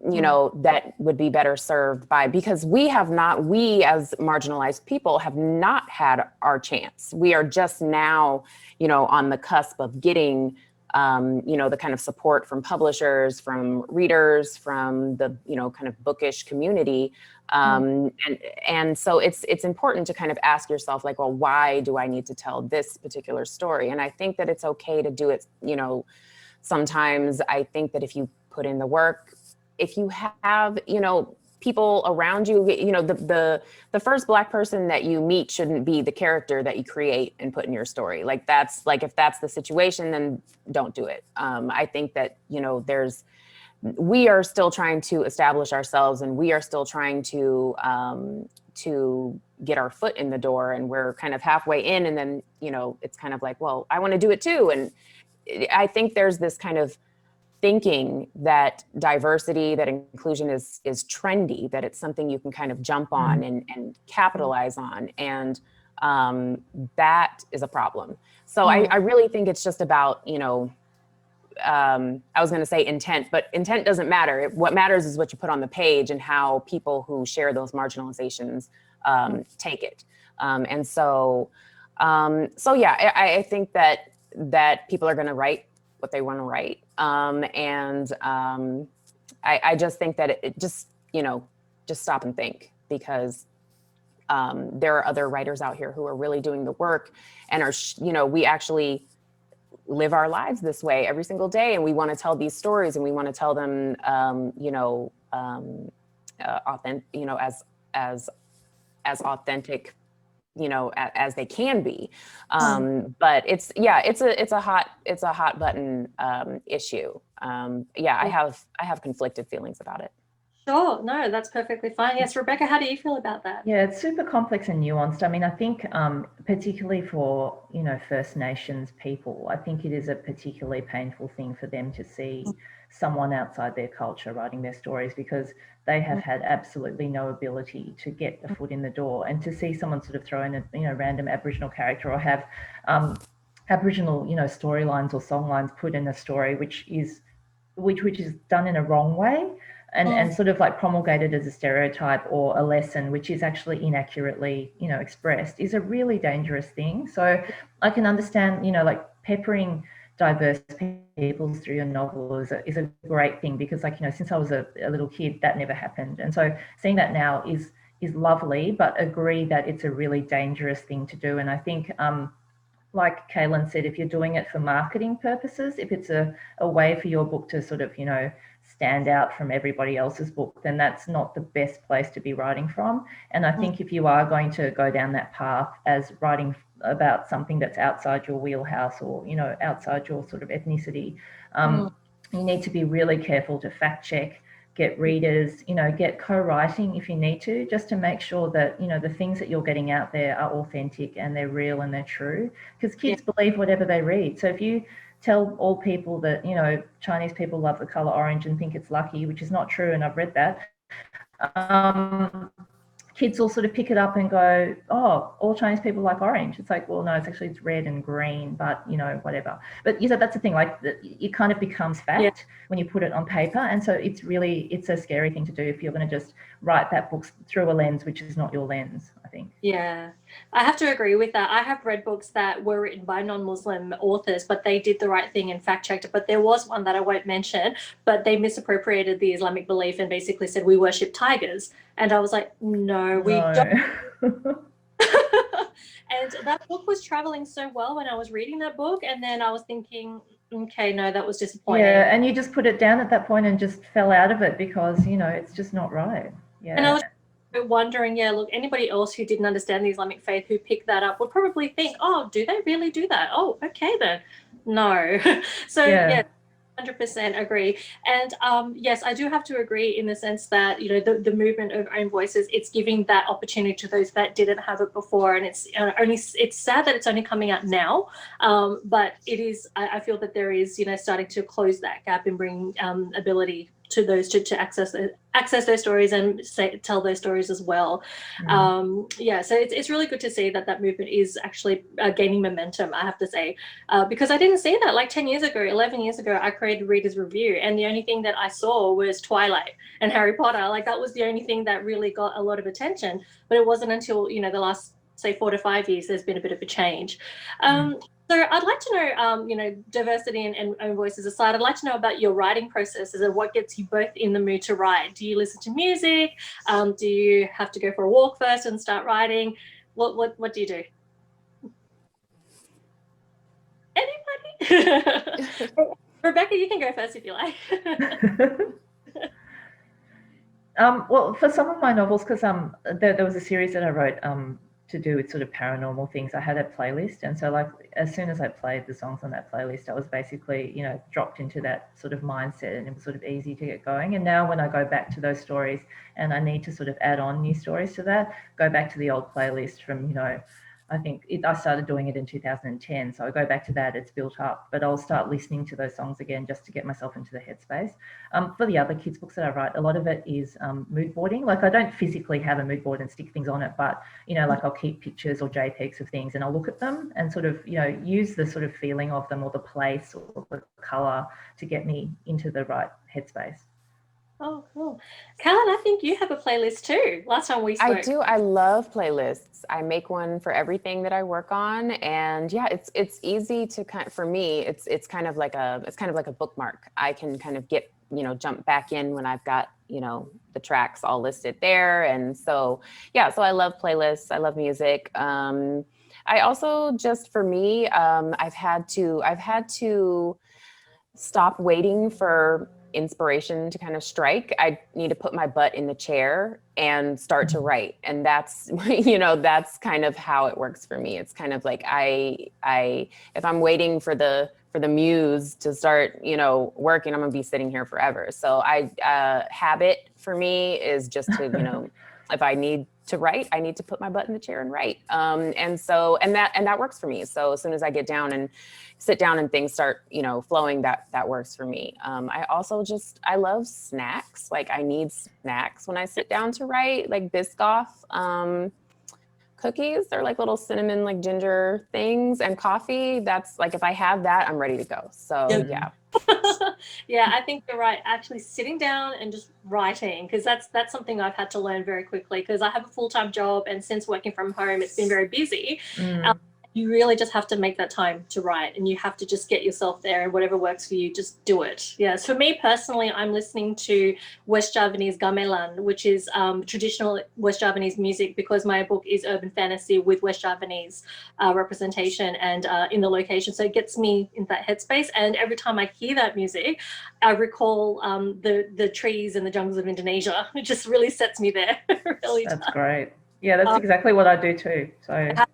that would be better served by, because we as marginalized people have not had our chance. We are just now, on the cusp of getting, the kind of support from publishers, from readers, from the, kind of bookish community. And so it's important to kind of ask yourself, like, well, why do I need to tell this particular story? And I think that it's okay to do it, sometimes. I think that if you put in the work, if you have, people around you, the first Black person that you meet shouldn't be the character that you create and put in your story. Like, that's like, if that's the situation, then don't do it. I think that, we are still trying to establish ourselves, and we are still trying to get our foot in the door, and we're kind of halfway in, and then, it's kind of like, well, I want to do it too. And I think there's this kind of thinking that diversity, that inclusion is trendy, that it's something you can kind of jump on and capitalize on. And that is a problem. So I really think it's just about, I was going to say intent, but intent doesn't matter. What matters is what you put on the page and how people who share those marginalizations take it. And so yeah, I think that people are going to write what they want to write. I just think that it just stop and think, because there are other writers out here who are really doing the work and are, we actually live our lives this way every single day. And we want to tell these stories, and we want to tell them, authentic, as authentic, as they can be. But it's a hot button issue. I have conflicted feelings about it. Sure, no, that's perfectly fine. Yes, Rebecca, how do you feel about that? Yeah, it's super complex and nuanced. I mean, I think particularly for, First Nations people, I think it is a particularly painful thing for them to see someone outside their culture writing their stories, because they have had absolutely no ability to get a foot in the door, and to see someone sort of throw in a random Aboriginal character, or have Aboriginal storylines or songlines put in a story which is done in a wrong way, and sort of like promulgated as a stereotype or a lesson which is actually inaccurately expressed, is a really dangerous thing. So I can understand like peppering diverse people through your novel is a great thing, because since I was a little kid, that never happened. And so seeing that now is lovely, but agree that it's a really dangerous thing to do. And I think like Kaylin said, if you're doing it for marketing purposes, if it's a way for your book to sort of stand out from everybody else's book, then that's not the best place to be writing from. And I think if you are going to go down that path as writing about something that's outside your wheelhouse, or outside your sort of ethnicity, you need to be really careful to fact check, get readers, get co-writing if you need to, just to make sure that the things that you're getting out there are authentic and they're real and they're true, because kids believe whatever they read. So if you tell all people that Chinese people love the color orange and think it's lucky, which is not true, and I've read that, kids will sort of pick it up and go, oh, all Chinese people like orange. It's like, well, no, it's red and green, but whatever. But that's the thing, like it kind of becomes fact when you put it on paper. And so it's a scary thing to do if you're going to just write that book through a lens which is not your lens, I think. Yeah, I have to agree with that. I have read books that were written by non-Muslim authors, but they did the right thing and fact checked it. But there was one that I won't mention, but they misappropriated the Islamic belief and basically said we worship tigers. And I was like, no, we don't. No. And that book was traveling so well when I was reading that book. And then I was thinking, okay, no, that was disappointing. Yeah, and you just put it down at that point and just fell out of it because, you know, it's just not right. And I Yeah. was wondering, yeah, look, anybody else who didn't understand the Islamic faith who picked that up would probably think, oh, do they really do that? Oh, okay then. No. So yeah, 100% agree. And yes, I do have to agree in the sense that, you know, the movement of own voices, it's giving that opportunity to those that didn't have it before. And it's it's sad that it's only coming out now. But it is, I feel that there is, you know, starting to close that gap and bring ability to those to access those stories and tell those stories as well. Yeah, so it's really good to see that that movement is actually gaining momentum, I have to say, because I didn't see that like 10 years ago, 11 years ago. I created Reader's Review, and the only thing that I saw was Twilight and Harry Potter. Like that was the only thing that really got a lot of attention. But it wasn't until, you know, the last, say, 4 to 5 years there's been a bit of a change. So I'd like to know, you know, diversity and own voices aside, I'd like to know about your writing processes and what gets you both in the mood to write. Do you listen to music? Do you have to go for a walk first and start writing? What do you do? Anybody? Rebecca, you can go first if you like. Well, for some of my novels, because there was a series that I wrote to do with sort of paranormal things, I had a playlist, and so like as soon as I played the songs on that playlist, I was basically, you know, dropped into that sort of mindset, and it was sort of easy to get going. And now when I go back to those stories and I need to sort of add on new stories to that, go back to the old playlist from, you know, I think I started doing it in 2010, so I go back to that, it's built up, but I'll start listening to those songs again just to get myself into the headspace. For the other kids' books that I write, a lot of it is mood boarding. Like I don't physically have a mood board and stick things on it, but, you know, like I'll keep pictures or JPEGs of things and I'll look at them and sort of, you know, use the sort of feeling of them or the place or the colour to get me into the right headspace. Oh, cool. Callan, I think you have a playlist too. Last time we spoke. I do. I love playlists. I make one for everything that I work on, and yeah, it's easy to for me. It's kind of like a bookmark. I can kind of get, you know, jump back in when I've got, you know, the tracks all listed there, and so yeah. So I love playlists. I love music. I also just for me, I've had to stop waiting for inspiration to kind of strike. I need to put my butt in the chair and start to write. And that's, you know, that's kind of how it works for me. It's kind of like if I'm waiting for the muse to start, you know, working, I'm gonna be sitting here forever. So habit for me is just to, you know, if I need to write, I need to put my butt in the chair and write. And that works for me. So as soon as I get down and sit down and things start, you know, flowing, that works for me. I also I love snacks. Like I need snacks when I sit down to write, like Biscoff cookies. They're like little cinnamon, like ginger things, and coffee. That's like, if I have that, I'm ready to go. So yeah. Yeah, I think you're right. Actually sitting down and just writing, because that's something I've had to learn very quickly, because I have a full-time job, and since working from home, it's been very busy. You really just have to make that time to write, and you have to just get yourself there, and whatever works for you, just do it. Yeah. So for me personally, I'm listening to West Javanese gamelan, which is traditional West Javanese music, because my book is urban fantasy with West Javanese representation and in the location. So it gets me in that headspace. And every time I hear that music, I recall the trees and the jungles of Indonesia. It just really sets me there. Really That's does. great. Yeah, that's exactly what I do too. So yeah.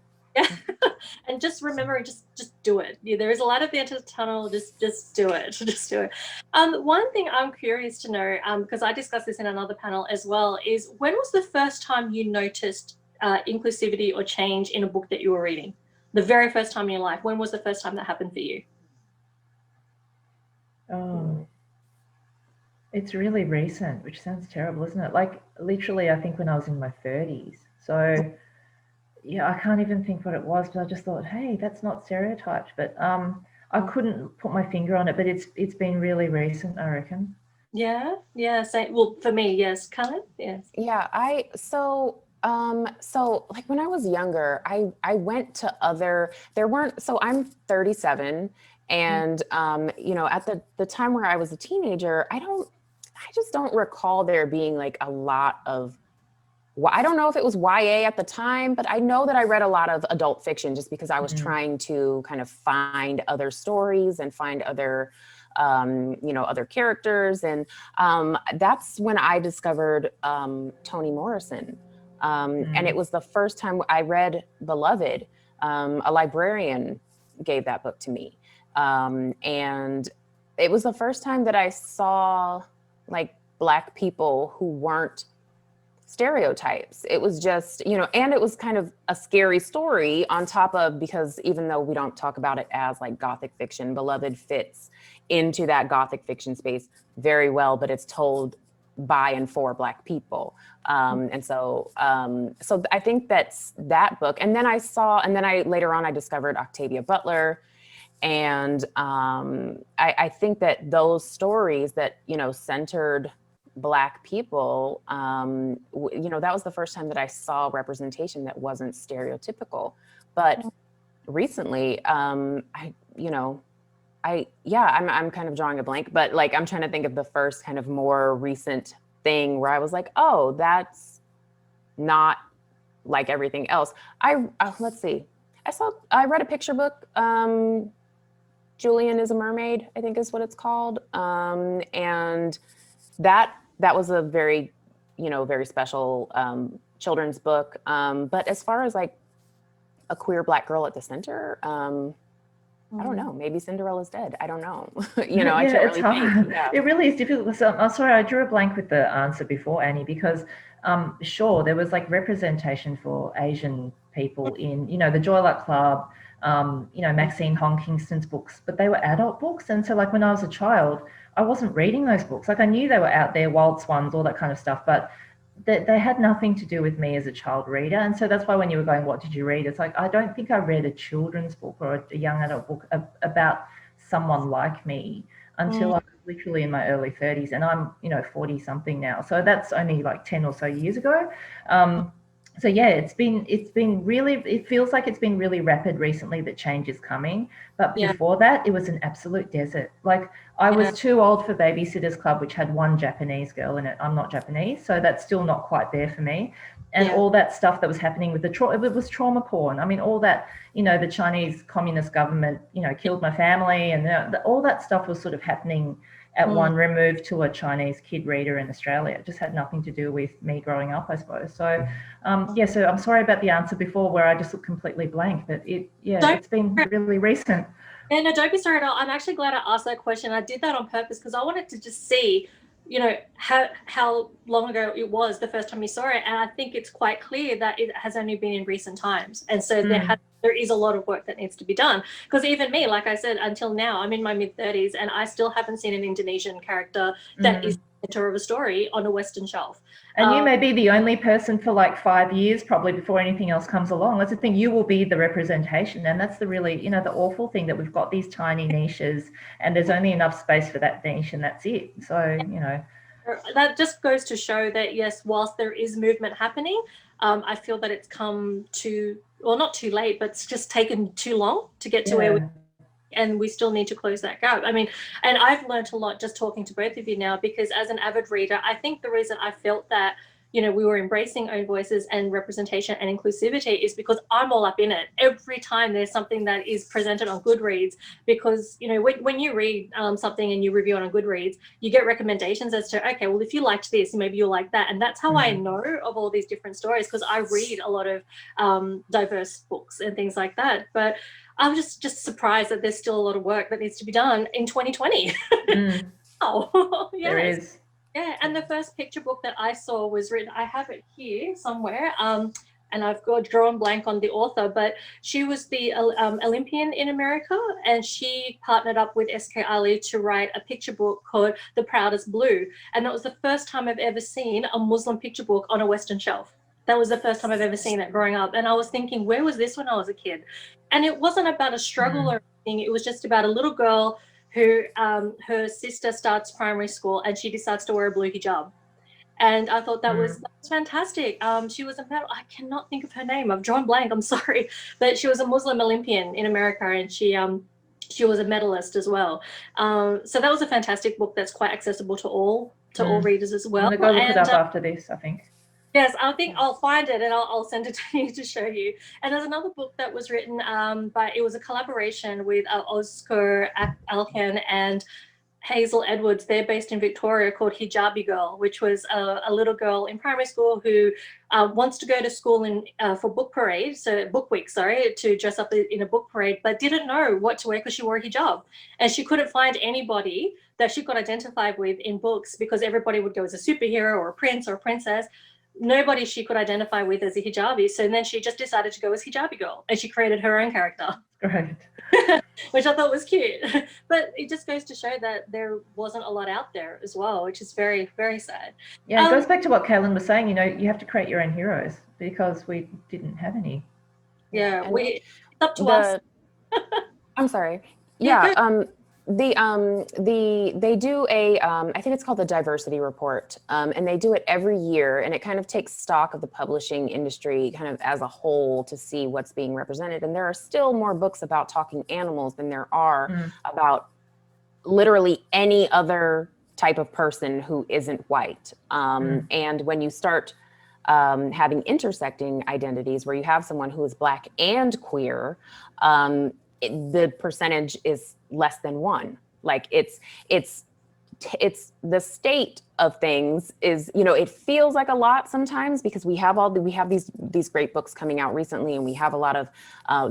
And just remembering, just do it. Yeah, there is a light at the end of the tunnel. Just do it. Just do it. One thing I'm curious to know, because I discussed this in another panel as well, is when was the first time you noticed inclusivity or change in a book that you were reading? The very first time in your life. When was the first time that happened for you? Oh, it's really recent, which sounds terrible, isn't it? Like literally, I think when I was in my 30s. So yeah, I can't even think what it was, but I just thought, hey, that's not stereotyped. But I couldn't put my finger on it, but it's been really recent, I reckon. Yeah. Same. Well, for me, yes. Colin, yes. Yeah, so like when I was younger, I went to other, there weren't, so I'm 37, and you know, at the time where I was a teenager, I just don't recall there being like a lot of, I don't know if it was YA at the time, but I know that I read a lot of adult fiction just because I was Mm. trying to kind of find other stories and find other, you know, other characters. And that's when I discovered Toni Morrison. And it Mm. was the first time I read Beloved. A librarian gave that book to me. And it was the first time that I saw like Black people who weren't stereotypes. It was just, you know, and it was kind of a scary story on top of, because even though we don't talk about it as like Gothic fiction, Beloved fits into that Gothic fiction space very well, but it's told by and for Black people. So I think that's that book. And then I later on I discovered Octavia Butler. And I think that those stories that, you know, centered Black people, you know, that was the first time that I saw representation that wasn't stereotypical. But recently, you know, I'm kind of drawing a blank, but like I'm trying to think of the first kind of more recent thing where I was like, oh, that's not like everything else. Let's see. I read a picture book. Julian is a Mermaid, I think is what it's called. And that was a very, you know, very special children's book. But as far as like a queer Black girl at the center, I don't know. Maybe Cinderella's dead. I don't know. You know, I Yeah, can't it's really hard. think. Yeah. It really is difficult. So I'm sorry, I drew a blank with the answer before, Annie, because sure, there was like representation for Asian people in, you know, the Joy Luck Club, you know, Maxine Hong Kingston's books, but they were adult books. And so like when I was a child, I wasn't reading those books. Like I knew they were out there, Wild Swans, all that kind of stuff, but they had nothing to do with me as a child reader. And so that's why when you were going, what did you read? It's like, I don't think I read a children's book or a young adult book about someone like me until I was literally in my early 30s, and I'm, you know, 40 something now. So that's only like 10 or so years ago. So yeah, it's been really, it feels like it's been really rapid recently that change is coming. But Yeah. before that, it was an absolute desert. Like I was too old for Babysitter's Club, which had one Japanese girl in it. I'm not Japanese, so that's still not quite there for me. And all that stuff that was happening with it was trauma porn. I mean, all that, you know, the Chinese communist government, you know, killed my family, and all that stuff was sort of happening at one remove to a Chinese kid reader in Australia. It just had nothing to do with me growing up, I suppose. So, yeah, so I'm sorry about the answer before where I just looked completely blank, but it's been really recent. Yeah, no, don't be sorry at all. I'm actually glad I asked that question. I did that on purpose because I wanted to just see, you know, how long ago it was the first time you saw it. And I think it's quite clear that it has only been in recent times. And so there is a lot of work that needs to be done. Because even me, like I said, until now, I'm in my mid-30s and I still haven't seen an Indonesian character that is the center of a story on a Western shelf. And you may be the only person for like 5 years, probably before anything else comes along. That's the thing. You will be the representation. And that's the really, you know, the awful thing that we've got these tiny niches and there's only enough space for that niche and that's it. So, you know. That just goes to show that, yes, whilst there is movement happening, I feel that it's come not too late, but it's just taken too long to get to where we, and we still need to close that gap. I mean, and I've learned a lot just talking to both of you now, because as an avid reader, I think the reason I felt that, you know, we were embracing own voices and representation and inclusivity is because I'm all up in it every time there's something that is presented on Goodreads. Because, you know, when you read something and you review it on Goodreads, you get recommendations as to, okay, well, if you liked this, maybe you'll like that. And that's how I know of all these different stories, because I read a lot of diverse books and things like that. But I'm just surprised that there's still a lot of work that needs to be done in 2020. Oh, yes. There is. Yeah, and the first picture book that I saw was written, I have it here somewhere, and I've got drawn blank on the author, but she was the Olympian in America, and she partnered up with S.K. Ali to write a picture book called The Proudest Blue. And that was the first time I've ever seen a Muslim picture book on a Western shelf. That was the first time I've ever seen it growing up. And I was thinking, where was this when I was a kid? And it wasn't about a struggle or anything. It was just about a little girl who her sister starts primary school and she decides to wear a blue hijab. And I thought that was fantastic. She was a medal. I cannot think of her name. I've drawn blank. I'm sorry, but she was a Muslim Olympian in America, and she was a medalist as well. So that was a fantastic book that's quite accessible to all readers as well. I'm gonna go look it up after this, I think. Yes, I think I'll find it and I'll send it to you to show you. And there's another book that was written by, it was a collaboration with Oscar Alcan and Hazel Edwards. They're based in Victoria, called Hijabi Girl, which was a little girl in primary school who wants to go to school for book week, to dress up in a book parade, but didn't know what to wear because she wore a hijab. And she couldn't find anybody that she could identify with in books because everybody would go as a superhero or a prince or a princess. Nobody she could identify with as a hijabi. So then she just decided to go as Hijabi Girl, and she created her own character. Right. Which I thought was cute. But it just goes to show that there wasn't a lot out there as well, which is very, very sad. Yeah, it goes back to what Kaylin was saying, you have to create your own heroes because we didn't have any. Yeah, it's up to us. I'm sorry. Yeah, they do a I think it's called the diversity report, and they do it every year, and it kind of takes stock of the publishing industry kind of as a whole to see what's being represented. And there are still more books about talking animals than there are about literally any other type of person who isn't white. And when you start having intersecting identities where you have someone who is Black and queer, the percentage is less than 1. Like it's the state of things is, it feels like a lot sometimes because we have these great books coming out recently, and we have a lot of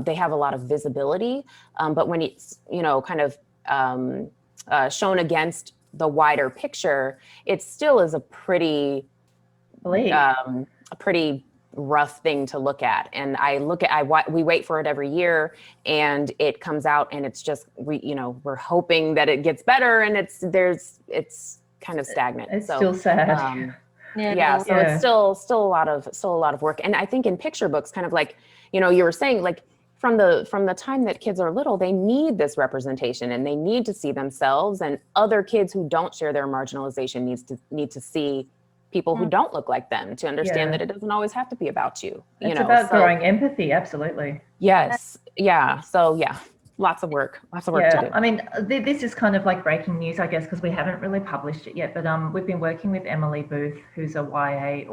they have a lot of visibility, but when it's kind of shown against the wider picture, it still is a pretty rough thing to look at. And we wait for it every year, and it comes out, and it's just we're hoping that it gets better, and it's kind of stagnant. It's still sad. It's still a lot of work. And I think in picture books, kind of like you were saying, like from the time that kids are little, they need this representation, and they need to see themselves, and other kids who don't share their marginalization need to see people who don't look like them, to understand that it doesn't always have to be about you. It's about growing empathy, absolutely. Yes. Yeah. So lots of work to do. I mean, this is kind of like breaking news, I guess, because we haven't really published it yet, but we've been working with Emily Booth, who's a YA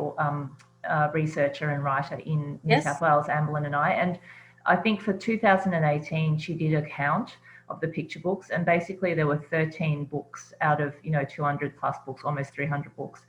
researcher and writer in New South Wales, Amberlin and I think for 2018, she did a count of the picture books, and basically there were 13 books out of 200 plus books, almost 300 books,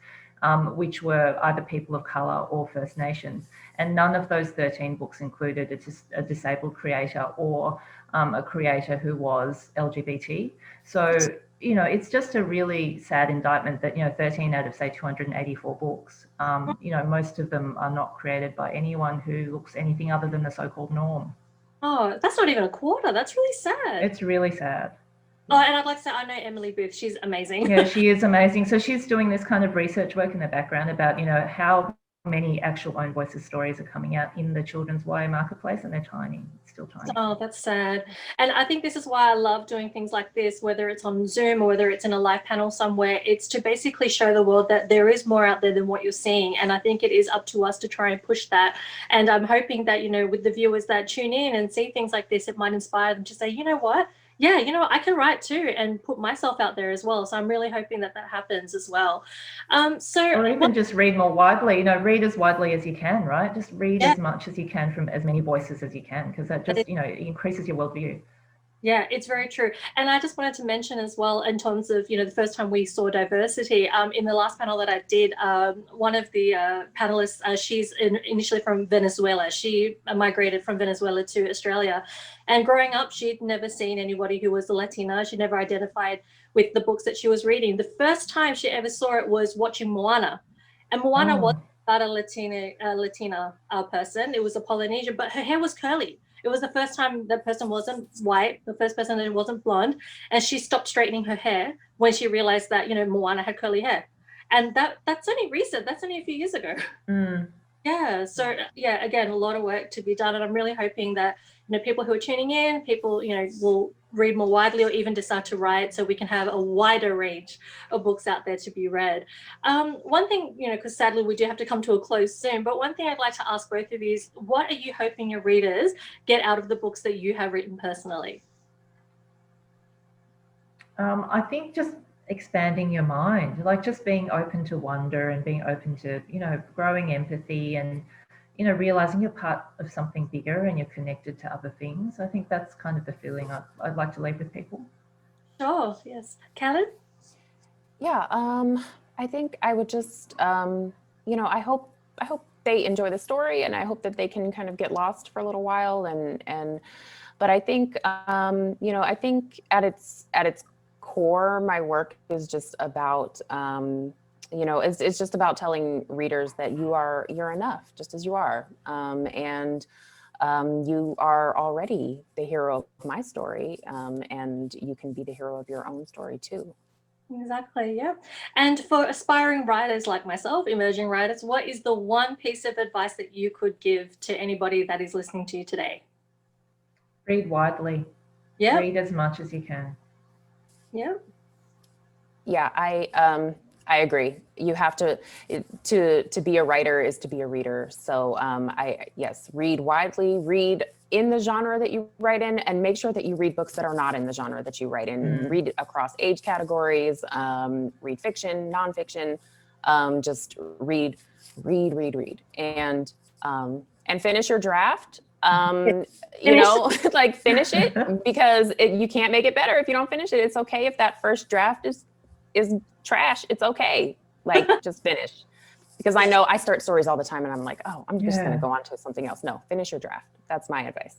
which were either people of colour or First Nations. And none of those 13 books included a disabled creator or a creator who was LGBT. So, it's just a really sad indictment that, 13 out of, say, 284 books, most of them are not created by anyone who looks anything other than the so-called norm. Oh, that's not even a quarter. That's really sad. It's really sad. Oh, and I'd like to say I know Emily Booth. She's amazing. Yeah, she is amazing. So she's doing this kind of research work in the background about, how many actual own voices stories are coming out in the children's YA marketplace, and they're tiny. It's still tiny. Oh, that's sad. And I think this is why I love doing things like this, whether it's on Zoom or whether it's in a live panel somewhere. It's to basically show the world that there is more out there than what you're seeing. And I think it is up to us to try and push that. And I'm hoping that, with the viewers that tune in and see things like this, it might inspire them to say, you know what? Yeah, I can write too and put myself out there as well. So I'm really hoping that happens as well. Or even just read more widely, read as widely as you can, right? Just read as much as you can from as many voices as you can, because that just, it increases your worldview. Yeah, it's very true. And I just wanted to mention as well, in terms of, the first time we saw diversity, in the last panel that I did, one of the panelists, she's initially from Venezuela. She migrated from Venezuela to Australia. And growing up, she'd never seen anybody who was a Latina. She never identified with the books that she was reading. The first time she ever saw it was watching Moana. And Moana was about a Latina person. It was a Polynesian, but her hair was curly. It was the first time that person wasn't white, the first person that wasn't blonde, and she stopped straightening her hair when she realized that, Moana had curly hair. And that's only recent. That's only a few years ago. Yeah. So, again, a lot of work to be done. And I'm really hoping that, people who are tuning in, people, will read more widely or even decide to write, so we can have a wider range of books out there to be read. One thing, because sadly we do have to come to a close soon, but one thing I'd like to ask both of you is, what are you hoping your readers get out of the books that you have written personally? I think just expanding your mind, like just being open to wonder and being open to, growing empathy and, realizing you're part of something bigger and you're connected to other things. I think that's kind of the feeling I'd like to leave with people. Sure, yes. Karen? Yeah, I think I would just, I hope they enjoy the story, and I hope that they can kind of get lost for a little while. But I think, I think at its core, my work is just about, it's just about telling readers that you're enough, just as you are, and you are already the hero of my story, and you can be the hero of your own story too. Exactly, yeah. And for aspiring writers like myself, emerging writers, what is the one piece of advice that you could give to anybody that is listening to you today? Read widely. Yeah. Read as much as you can. Yeah. Yeah, I agree. You have to be a writer is to be a reader. So yes, read widely, read in the genre that you write in, and make sure that you read books that are not in the genre that you write in. Read across age categories, read fiction, nonfiction, just read, and finish your draft. Like finish it, because you can't make it better if you don't finish it. It's okay if that first draft is trash. It's okay. Like, just finish. Because I know I start stories all the time and I'm like, oh, I'm just going to go on to something else. No, finish your draft. That's my advice.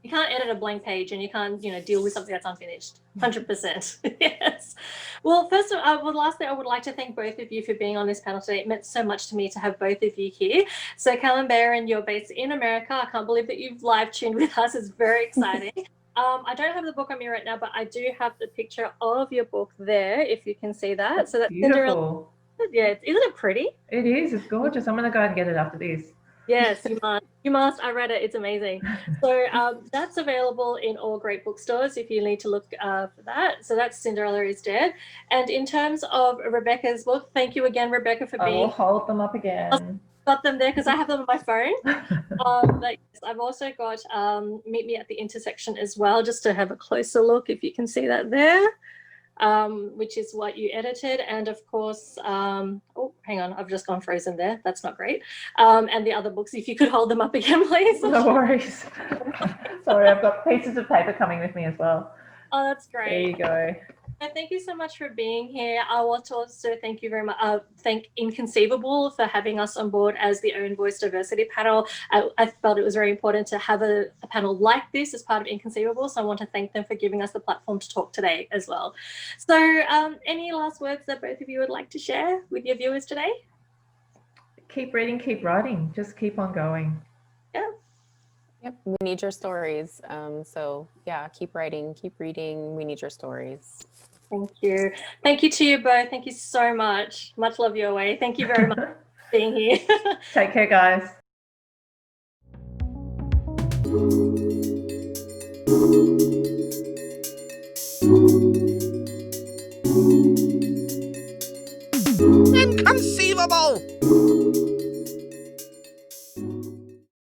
You can't edit a blank page, and you can't, deal with something that's unfinished. 100%. Yes. Well, first of all, lastly, I would like to thank both of you for being on this panel today. It meant so much to me to have both of you here. So, Callum Barron, you're based in America. I can't believe that you've live tuned with us. It's very exciting. I don't have the book on me right now, but I do have the picture of your book there, if you can see that. So that's beautiful. Yeah, isn't it pretty? It is. It's gorgeous. I'm going to go and get it after this. Yes, you must. You must. I read it. It's amazing. So that's available in all great bookstores if you need to look for that. So that's Cinderella is Dead. And in terms of Rebecca's book, thank you again, Rebecca, for being. I will hold them up again. I've got them there because I have them on my phone. But yes, I've also got Meet Me at the Intersection as well, just to have a closer look, if you can see that there. Which is what you edited, and of course, oh, hang on, I've just gone frozen there. That's not great. And the other books, if you could hold them up again, please. No worries. Sorry, I've got pieces of paper coming with me as well. Oh, that's great. There you go. Thank you so much for being here. I want to also thank you very much. Thank Inconceivable for having us on board as the Own Voice Diversity panel. I felt it was very important to have a panel like this as part of Inconceivable. So I want to thank them for giving us the platform to talk today as well. So any last words that both of you would like to share with your viewers today? Keep reading, keep writing. Just keep on going. Yeah. Yep, we need your stories. So yeah, keep writing, keep reading. We need your stories. Thank you. Thank you to you both. Thank you so much. Much love your way. Thank you very much for being here. Take care, guys.